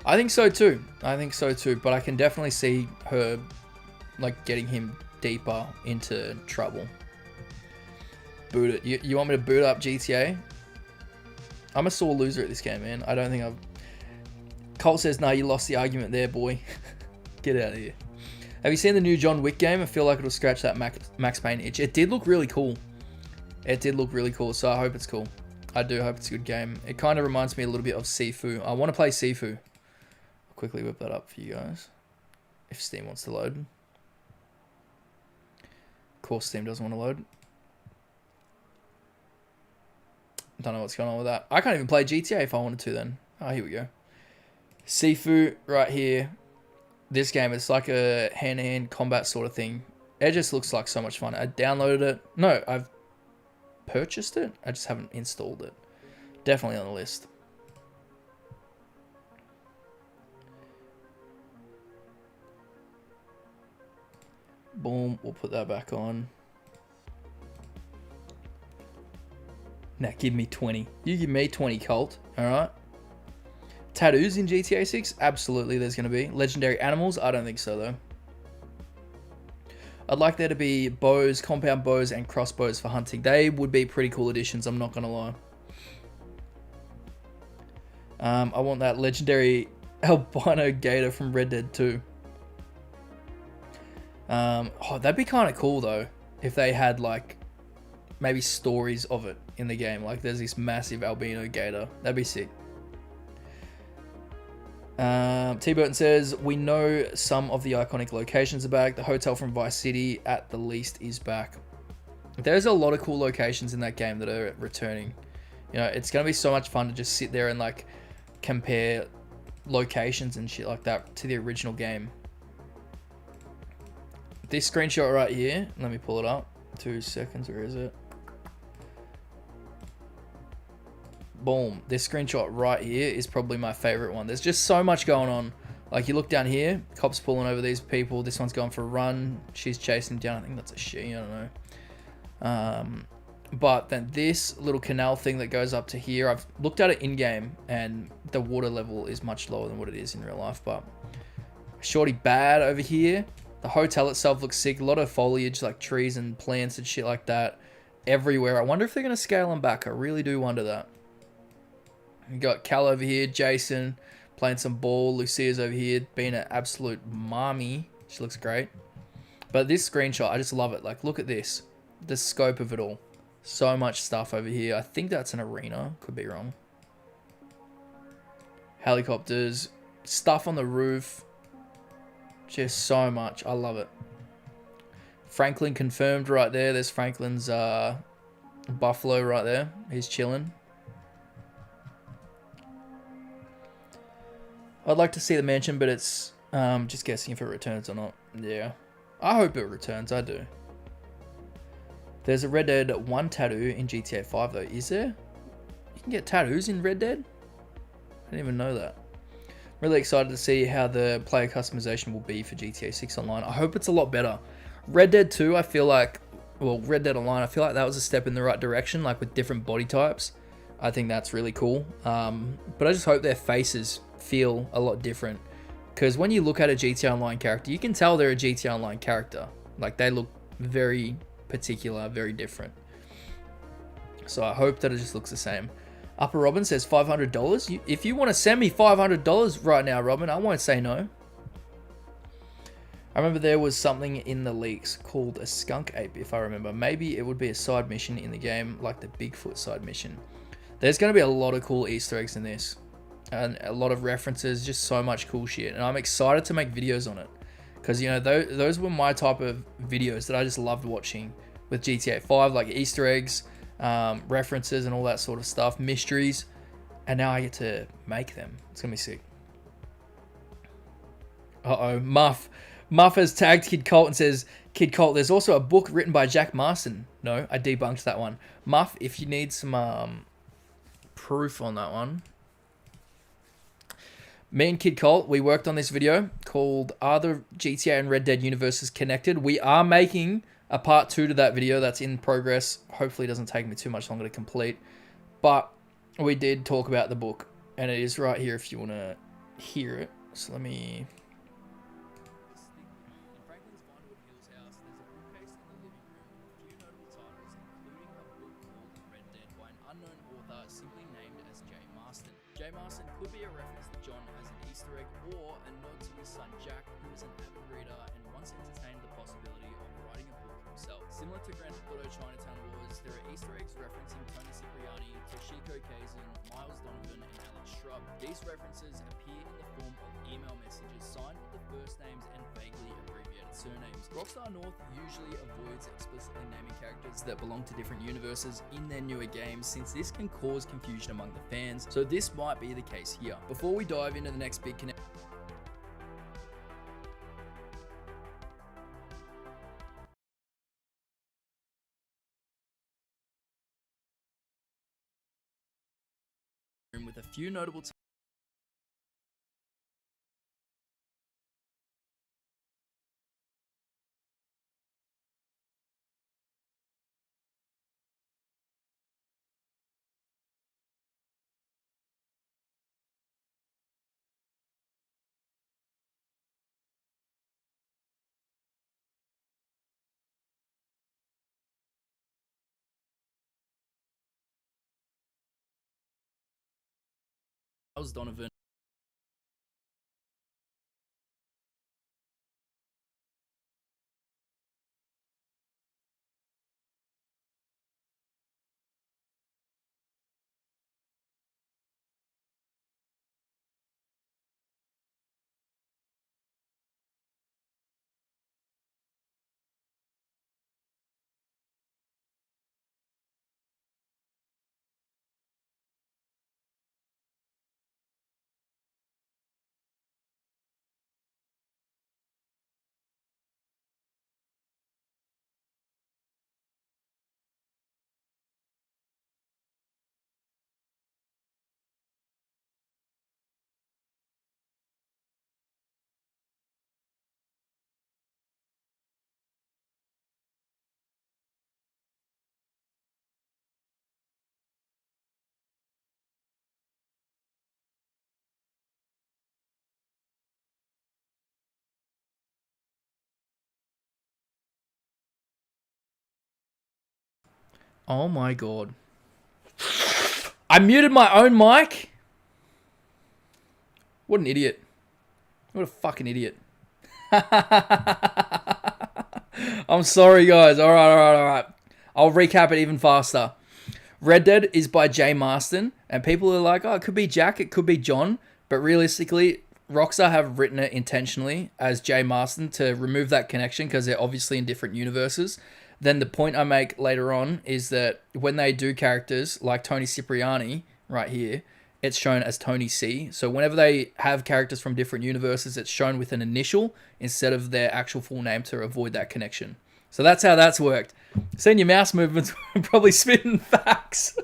I think so too. But I can definitely see her like getting him deeper into trouble. Boot it. You want me to boot up GTA? I'm a sore loser at this game, man. I don't think I've... Colt says, nah, you lost the argument there, boy. Get out of here. Have you seen the new John Wick game? I feel like it'll scratch that Max Payne itch. It did look really cool. So I hope it's cool. I do hope it's a good game. It kind of reminds me a little bit of Sifu. I want to play Sifu. I'll quickly whip that up for you guys. If Steam wants to load. Of course, Steam doesn't want to load. Don't know what's going on with that. I can't even play GTA if I wanted to then. Oh, here we go. Sifu right here. This game, it's like a hand-to-hand combat sort of thing. It just looks like so much fun. I downloaded it. No, I've purchased it. I just haven't installed it. Definitely on the list. Boom. We'll put that back on. Now give me 20. You give me 20, Colt. Alright. Tattoos in GTA 6? Absolutely there's going to be. Legendary animals? I don't think so though. I'd like there to be bows, compound bows, and crossbows for hunting. They would be pretty cool additions, I'm not going to lie. I want that legendary albino gator from Red Dead 2. Oh, that'd be kind of cool though. If they had like maybe stories of it in the game. Like there's this massive albino gator. That'd be sick. T. Burton says, we know some of the iconic locations are back. The hotel from Vice City at the least is back. There's a lot of cool locations in that game that are returning. You know, it's going to be so much fun to just sit there and like compare locations and shit like that to the original game. This screenshot right here, let me pull it up. 2 seconds, where is it? Boom. This screenshot right here is probably my favorite one. There's just so much going on. Like, you look down here, cops pulling over these people. This one's going for a run. She's chasing down. I think that's a she. I don't know. But then this little canal thing that goes up to here, I've looked at it in-game, and the water level is much lower than what it is in real life. But shorty bad over here. The hotel itself looks sick. A lot of foliage, like trees and plants and shit like that everywhere. I wonder if they're going to scale them back. I really do wonder that. You got Cal over here, Jason playing some ball. Lucia's over here being an absolute mommy. She looks great. But this screenshot, I just love it. Like, look at this. The scope of it all. So much stuff over here. I think that's an arena. Could be wrong. Helicopters. Stuff on the roof. Just so much. I love it. Franklin confirmed right there. There's Franklin's buffalo right there. He's chilling. I'd like to see the mansion, but it's just guessing if it returns or not. Yeah. I hope it returns. I do. There's a Red Dead 1 tattoo in GTA 5 though. Is there? You can get tattoos in Red Dead? I didn't even know that. Really excited to see how the player customization will be for GTA 6 Online. I hope it's a lot better. Red Dead 2, I feel like, well, Red Dead Online, I feel like that was a step in the right direction, like with different body types. I think that's really cool. But I just hope their faces feel a lot different. Because when you look at a GTA Online character, you can tell they're a GTA Online character. Like, they look very particular, very different. So I hope that it just looks the same. Upper Robin says $500. If you want to send me $500 right now, Robin, I won't say no. I remember there was something in the leaks called a skunk ape, if I remember. Maybe it would be a side mission in the game, like the Bigfoot side mission. There's going to be a lot of cool Easter eggs in this. And a lot of references, just so much cool shit. And I'm excited to make videos on it. Because, you know, those were my type of videos that I just loved watching with GTA 5, like Easter eggs, references and all that sort of stuff, mysteries, and now I get to make them. It's gonna be sick. Muff has tagged Kid Colt and says, Kid Colt, there's also a book written by Jack Marston. No, I debunked that one. Muff, if you need some proof on that one, me and Kid Colt, we worked on this video called Are the GTA and Red Dead Universes Connected? We are making a part 2 to that video that's in progress. Hopefully it doesn't take me too much longer to complete. But we did talk about the book, and it is right here if you want to hear it. So let me... J. Marston could be a reference to John as an Easter egg, or a nod to his son Jack, who is an avid reader and once entertained the possibility of writing a book himself. Similar to Grand Theft Auto Chinatown Wars, there are Easter eggs referencing Tony Cipriani, Toshiko Kazan, Miles Donovan, and Alex Shrub. These references appear in the form of email messages signed with the first names and vaguely abbreviated surnames. Rockstar North usually avoids explicitly naming characters that belong to different universes in their newer games, since this can cause confusion among the fans, so this might be the case here. Before we dive into the next big connect, with a few notable Miles Donovan Oh my god. I muted my own mic? What an idiot. What a fucking idiot. I'm sorry, guys. Alright. I'll recap it even faster. Red Dead is by Jay Marston, and people are like, oh, it could be Jack, it could be John, but realistically, Rockstar have written it intentionally as Jay Marston to remove that connection because they're obviously in different universes. Then the point I make later on is that when they do characters like Tony Cipriani right here, it's shown as Tony C. So whenever they have characters from different universes, it's shown with an initial instead of their actual full name to avoid that connection. So that's how that's worked. Seeing your mouse movements probably spitting facts.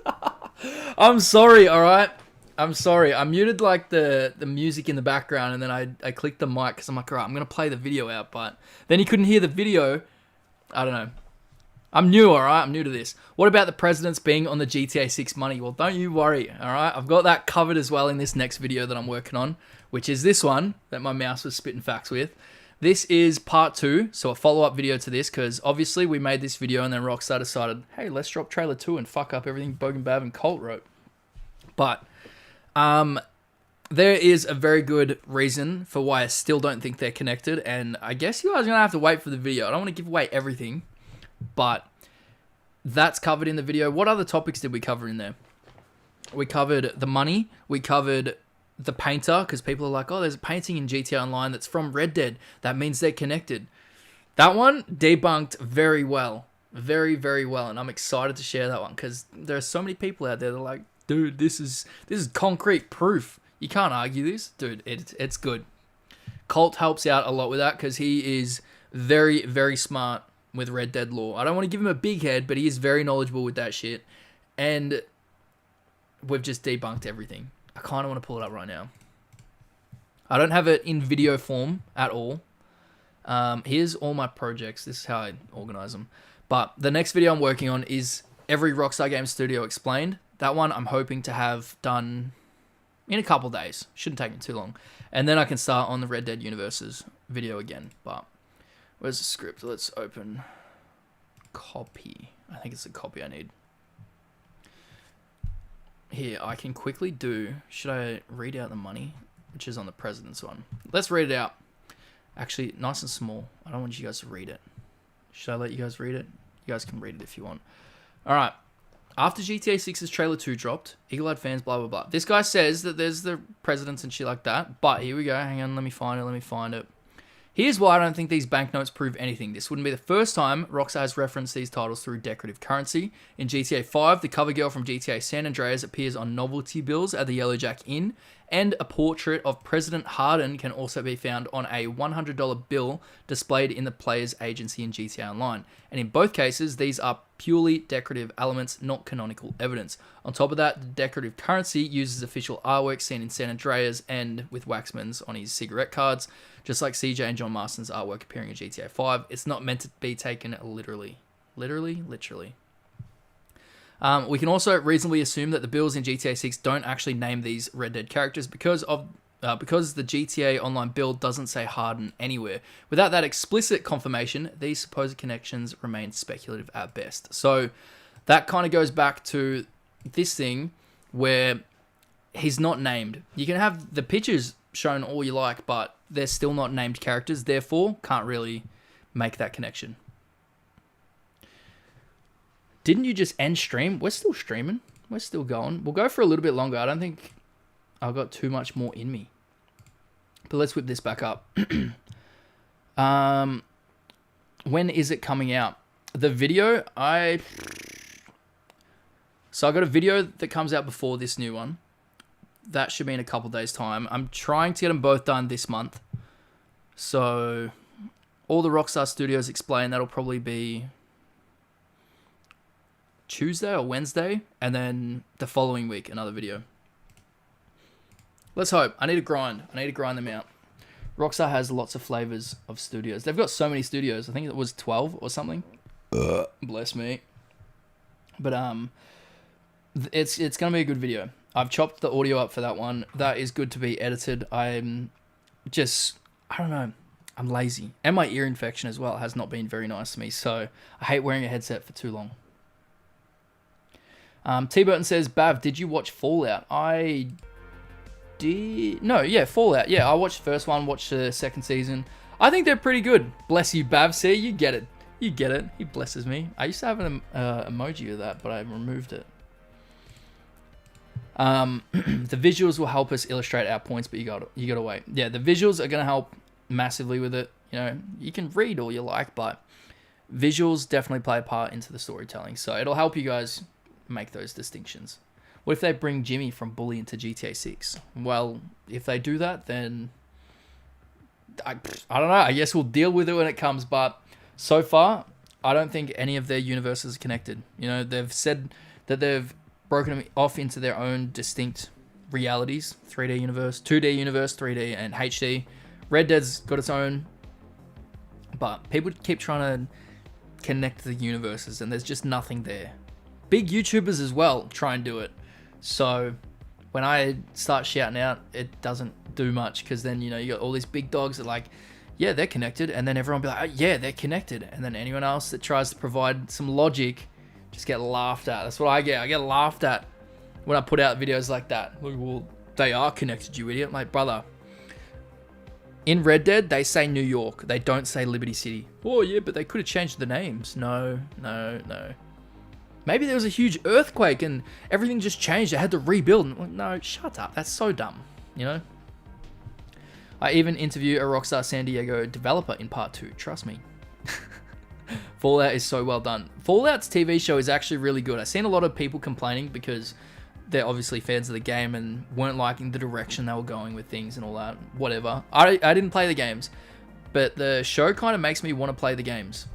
I'm sorry, alright? I'm sorry. I muted like the music in the background and then I clicked the mic because I'm like, alright, I'm going to play the video out, but then you couldn't hear the video. I don't know. I'm new, alright? I'm new to this. What about the presidents being on the GTA 6 money? Well, don't you worry, alright? I've got that covered as well in this next video that I'm working on, which is this one that my mouse was spitting facts with. This is part 2, so a follow-up video to this, because obviously we made this video and then Rockstar decided, hey, let's drop trailer 2 and fuck up everything Bogan Bav and Colt wrote. But there is a very good reason for why I still don't think they're connected, and I guess you guys are going to have to wait for the video. I don't want to give away everything, but that's covered in the video. What other topics did we cover in there? We covered the money. We covered the painter, because people are like, oh, there's a painting in GTA Online that's from Red Dead. That means they're connected. That one debunked very well. Very, very well. And I'm excited to share that one because there are so many people out there that are like, dude, this is concrete proof. You can't argue this. Dude, it's good. Colt helps out a lot with that because he is very, very smart with Red Dead lore. I don't want to give him a big head, but he is very knowledgeable with that shit. And we've just debunked everything. I kind of want to pull it up right now. I don't have it in video form at all. Here's all my projects. This is how I organize them. But the next video I'm working on is every Rockstar Games studio explained. That one I'm hoping to have done in a couple days. Shouldn't take me too long. And then I can start on the Red Dead Universes video again. But where's the script? Let's open copy. I think it's a copy I need. Here, I can quickly do... Should I read out the money? Which is on the president's one. Let's read it out. Actually, nice and small. I don't want you guys to read it. Should I let you guys read it? You guys can read it if you want. Alright. After GTA 6's trailer 2 dropped, eagle-eyed fans, blah, blah, blah. This guy says that there's the presidents and shit like that. But here we go. Hang on, let me find it. Here's why I don't think these banknotes prove anything. This wouldn't be the first time Rockstar has referenced these titles through decorative currency. In GTA 5, the cover girl from GTA San Andreas appears on novelty bills at the Yellowjack Inn, and a portrait of President Harden can also be found on a $100 bill displayed in the player's agency in GTA Online. And in both cases, these are purely decorative elements, not canonical evidence. On top of that, the decorative currency uses official artwork seen in San Andreas and with Waxman's on his cigarette cards, just like CJ and John Marston's artwork appearing in GTA 5. It's not meant to be taken literally. Literally. We can also reasonably assume that the bills in GTA 6 don't actually name these Red Dead characters because the GTA Online build doesn't say Harden anywhere. Without that explicit confirmation, these supposed connections remain speculative at best. So that kind of goes back to this thing where he's not named. You can have the pictures shown all you like, but they're still not named characters, therefore can't really make that connection. Didn't you just end stream? We're still streaming. We're still going. We'll go for a little bit longer. I don't think I've got too much more in me. But let's whip this back up. When is it coming out? The video, So I got a video that comes out before this new one. That should be in a couple days' time. I'm trying to get them both done this month. So all the Rockstar Studios explain that'll probably be Tuesday or Wednesday, and then the following week another video. Let's hope. I need to grind them out. Rockstar has lots of flavors of studios. They've got so many studios. I think it was 12 or something. Bless me. But it's gonna be a good video. I've chopped the audio up for that one. That is good to be edited. I don't know. I'm lazy. And my ear infection as well has not been very nice to me. So I hate wearing a headset for too long. T Burton says, Bav, did you watch Fallout? I did. No, yeah, Fallout. Yeah, I watched the first one, watched the second season. I think they're pretty good. Bless you, Bav. See, you get it. You get it. He blesses me. I used to have an emoji of that, but I removed it. The visuals will help us illustrate our points, but you gotta wait. Yeah, the visuals are gonna help massively with it. You know, you can read all you like, but visuals definitely play a part into the storytelling. So it'll help you guys make those distinctions. What if they bring Jimmy from Bully into GTA 6? Well, if they do that, then I don't know. I guess we'll deal with it when it comes. But so far, I don't think any of their universes are connected. You know, they've said that they've broken them off into their own distinct realities. 3D universe, 2D universe, 3D, and HD. Red Dead's got its own. But people keep trying to connect the universes, and there's just nothing there. Big YouTubers as well try and do it. So when I start shouting out, it doesn't do much, because then, you know, you got all these big dogs that like, yeah, they're connected, and then everyone be like, oh, yeah, they're connected, and then anyone else that tries to provide some logic just get laughed at. That's what I get. I get laughed at when I put out videos like that. Well, they are connected, you idiot. Like, brother, in Red Dead, they say New York. They don't say Liberty City. Oh, yeah, but they could have changed the names. No. Maybe there was a huge earthquake and everything just changed. They had to rebuild. No, shut up. That's so dumb, you know? I even interview a Rockstar San Diego developer in part 2. Trust me. Fallout is so well done. Fallout's TV show is actually really good. I've seen a lot of people complaining because they're obviously fans of the game and weren't liking the direction they were going with things and all that. Whatever. I didn't play the games, but the show kind of makes me want to play the games.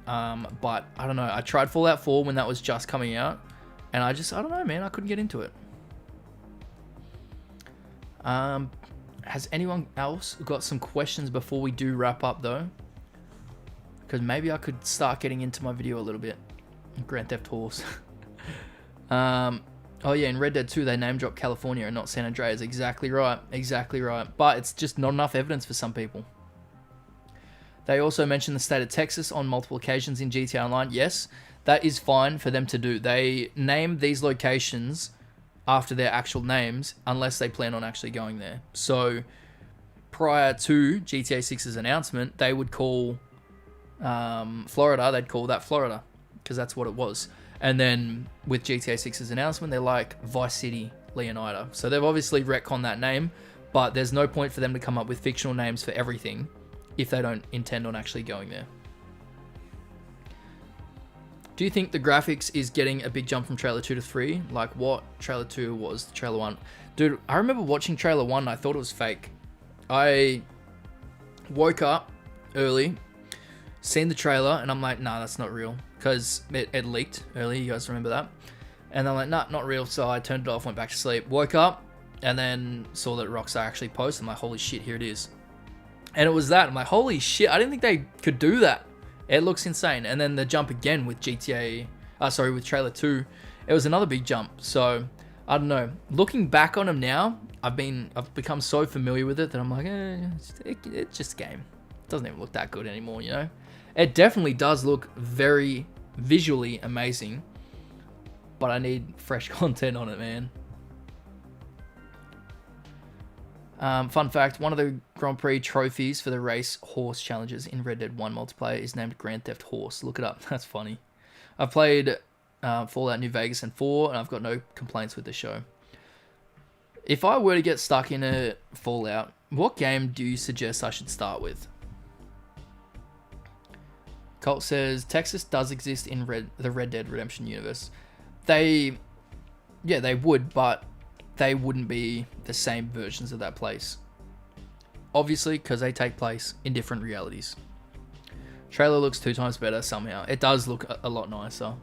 But I don't know. I tried Fallout 4 when that was just coming out, and I don't know, man. I couldn't get into it. Has anyone else got some questions before we do wrap up, though? Because maybe I could start getting into my video a little bit. Grand Theft Horse. Oh yeah, in Red Dead 2, they name drop California and not San Andreas. Exactly right. Exactly right. But it's just not enough evidence for some people. They also mention the state of Texas on multiple occasions in GTA Online. Yes, that is fine for them to do. They name these locations after their actual names unless they plan on actually going there. So prior to GTA 6's announcement, they would call Florida, they'd call that Florida because that's what it was. And then with GTA 6's announcement, they're like Vice City, Leonida. So they've obviously retconned that name, but there's no point for them to come up with fictional names for everything if they don't intend on actually going there. Do you think the graphics is getting a big jump from trailer 2 to 3? Like what trailer 2 was to trailer 1? Dude, I remember watching trailer 1 and I thought it was fake. I woke up early, seen the trailer, and I'm like, nah, that's not real. Because it leaked early, you guys remember that? And I'm like, nah, not real. So I turned it off, went back to sleep, woke up, and then saw that Rockstar actually posted. I'm like, holy shit, here it is. And it was that. I'm like, holy shit, I didn't think they could do that. It looks insane. And then the jump again with with trailer 2, it was another big jump. So, I don't know. Looking back on them now, I've become so familiar with it that I'm like, it's just a game. It doesn't even look that good anymore, you know? It definitely does look very visually amazing, but I need fresh content on it, man. Fun fact, one of the Grand Prix trophies for the race horse challenges in Red Dead 1 multiplayer is named Grand Theft Horse. Look it up. That's funny. I've played Fallout New Vegas and 4, and I've got no complaints with the show. If I were to get stuck in a Fallout, what game do you suggest I should start with? Colt says, Texas does exist in the Red Dead Redemption universe. They would, but they wouldn't be the same versions of that place. Obviously, because they take place in different realities. Trailer looks 2 times better somehow. It does look a lot nicer.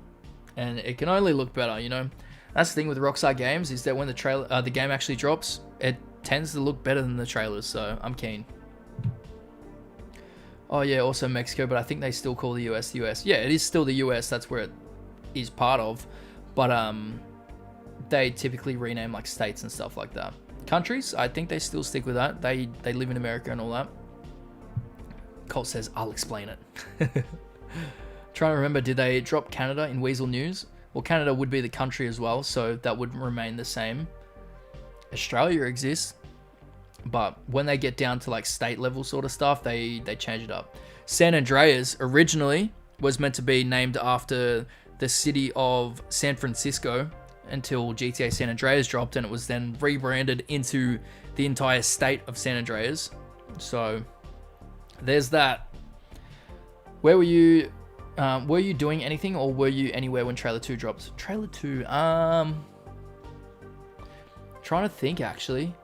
And it can only look better, you know? That's the thing with Rockstar games, is that when the game actually drops, it tends to look better than the trailers, so I'm keen. Oh yeah, also Mexico, but I think they still call the US the US. Yeah, it is still the US, that's where it is part of. But they typically rename like states and stuff like that. Countries, I think they still stick with that. They live in America and all that. Colt says, I'll explain it. Trying to remember, did they drop Canada in Weasel News? Well, Canada would be the country as well, so that would remain the same. Australia exists, but when they get down to like state level sort of stuff, they change it up. San Andreas originally was meant to be named after the city of San Francisco until GTA San Andreas dropped, and it was then rebranded into the entire state of San Andreas. So there's that. Where were you? Were you doing anything, or were you anywhere when Trailer 2 dropped? Trailer 2, trying to think actually,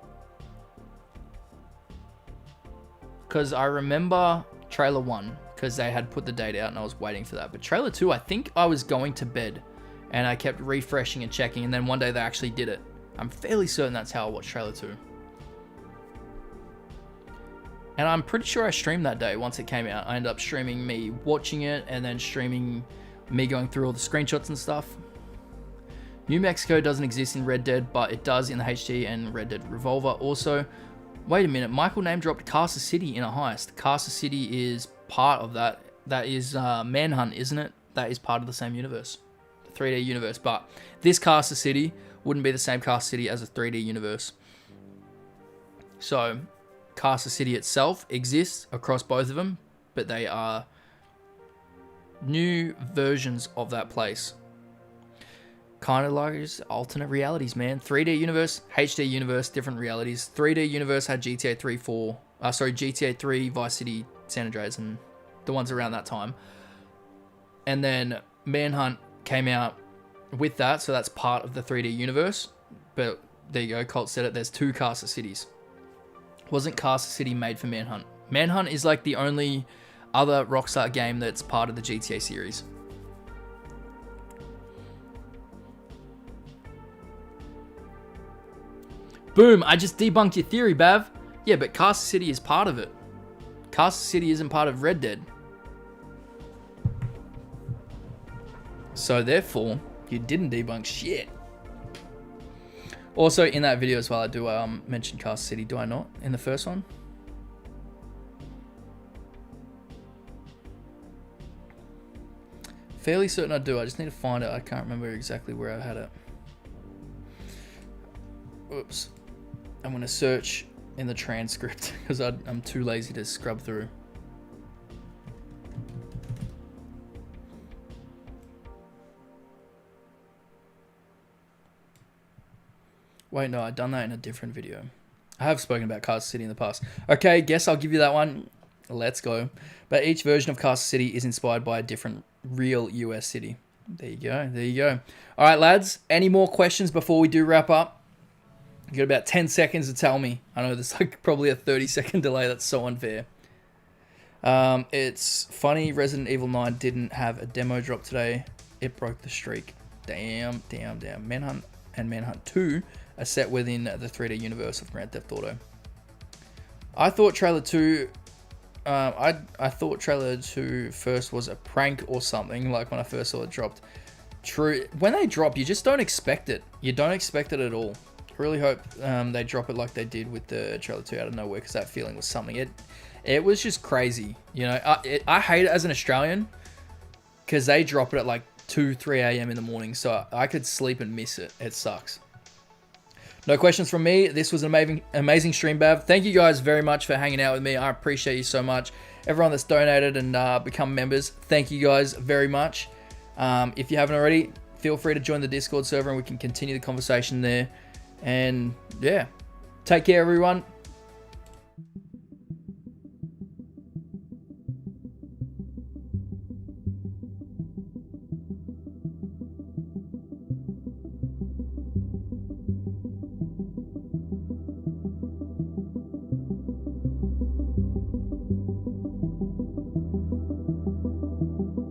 because I remember Trailer 1 because they had put the date out and I was waiting for that. But Trailer 2, I think I was going to bed and I kept refreshing and checking, and then one day they actually did it. I'm fairly certain that's how I watched Trailer 2. And I'm pretty sure I streamed that day once it came out. I ended up streaming me watching it and then streaming me going through all the screenshots and stuff. New Mexico doesn't exist in Red Dead, but it does in the HD and Red Dead Revolver also. Wait a minute, Michael name dropped Carcer City in a heist. Carcer City is part of that. That is Manhunt, isn't it? That is part of the same universe, the 3D universe. But this Carcer City wouldn't be the same Carcer City as a 3D universe. So Carcer City itself exists across both of them, but they are new versions of that place. Kind of like alternate realities, man. 3D universe, HD universe, different realities. 3D universe had GTA 3, Vice City, San Andreas, and the ones around that time. And then Manhunt came out with that, so that's part of the 3D universe. But there you go, Colt said it, there's two Carcer Cities. Wasn't Carcer City made for Manhunt? Manhunt is like the only other Rockstar game that's part of the GTA series. Boom, I just debunked your theory, Bav. Yeah, but Carcer City is part of it. Carcer City isn't part of Red Dead. So therefore, you didn't debunk shit. Also, in that video as well, I do mention Carcer City, do I not? In the first one? Fairly certain I do. I just need to find it. I can't remember exactly where I had it. Oops. I'm going to search in the transcript because I'm too lazy to scrub through. Wait, no, I've done that in a different video. I have spoken about Carcer City in the past. Okay, guess I'll give you that one. Let's go. But each version of Carcer City is inspired by a different real US city. There you go. There you go. All right, lads. Any more questions before we do wrap up? You got about 10 seconds to tell me. I know there's like probably a 30-second delay. That's so unfair. It's funny Resident Evil 9 didn't have a demo drop today. It broke the streak. Damn, damn, damn. Manhunt and Manhunt 2 are set within the 3D universe of Grand Theft Auto. I thought Trailer 2... I thought Trailer 2 first was a prank or something, like when I first saw it dropped. True. When they drop, you just don't expect it. You don't expect it at all. I really hope they drop it like they did with the Trailer 2 out of nowhere, because that feeling was something. It was just crazy. You know, I hate it as an Australian because they drop it at like 2, 3 a.m. in the morning, so I could sleep and miss it. It sucks. No questions from me. This was an amazing stream, Bav. Thank you guys very much for hanging out with me. I appreciate you so much. Everyone that's donated and become members, thank you guys very much. If you haven't already, feel free to join the Discord server and we can continue the conversation there. And yeah, take care, everyone.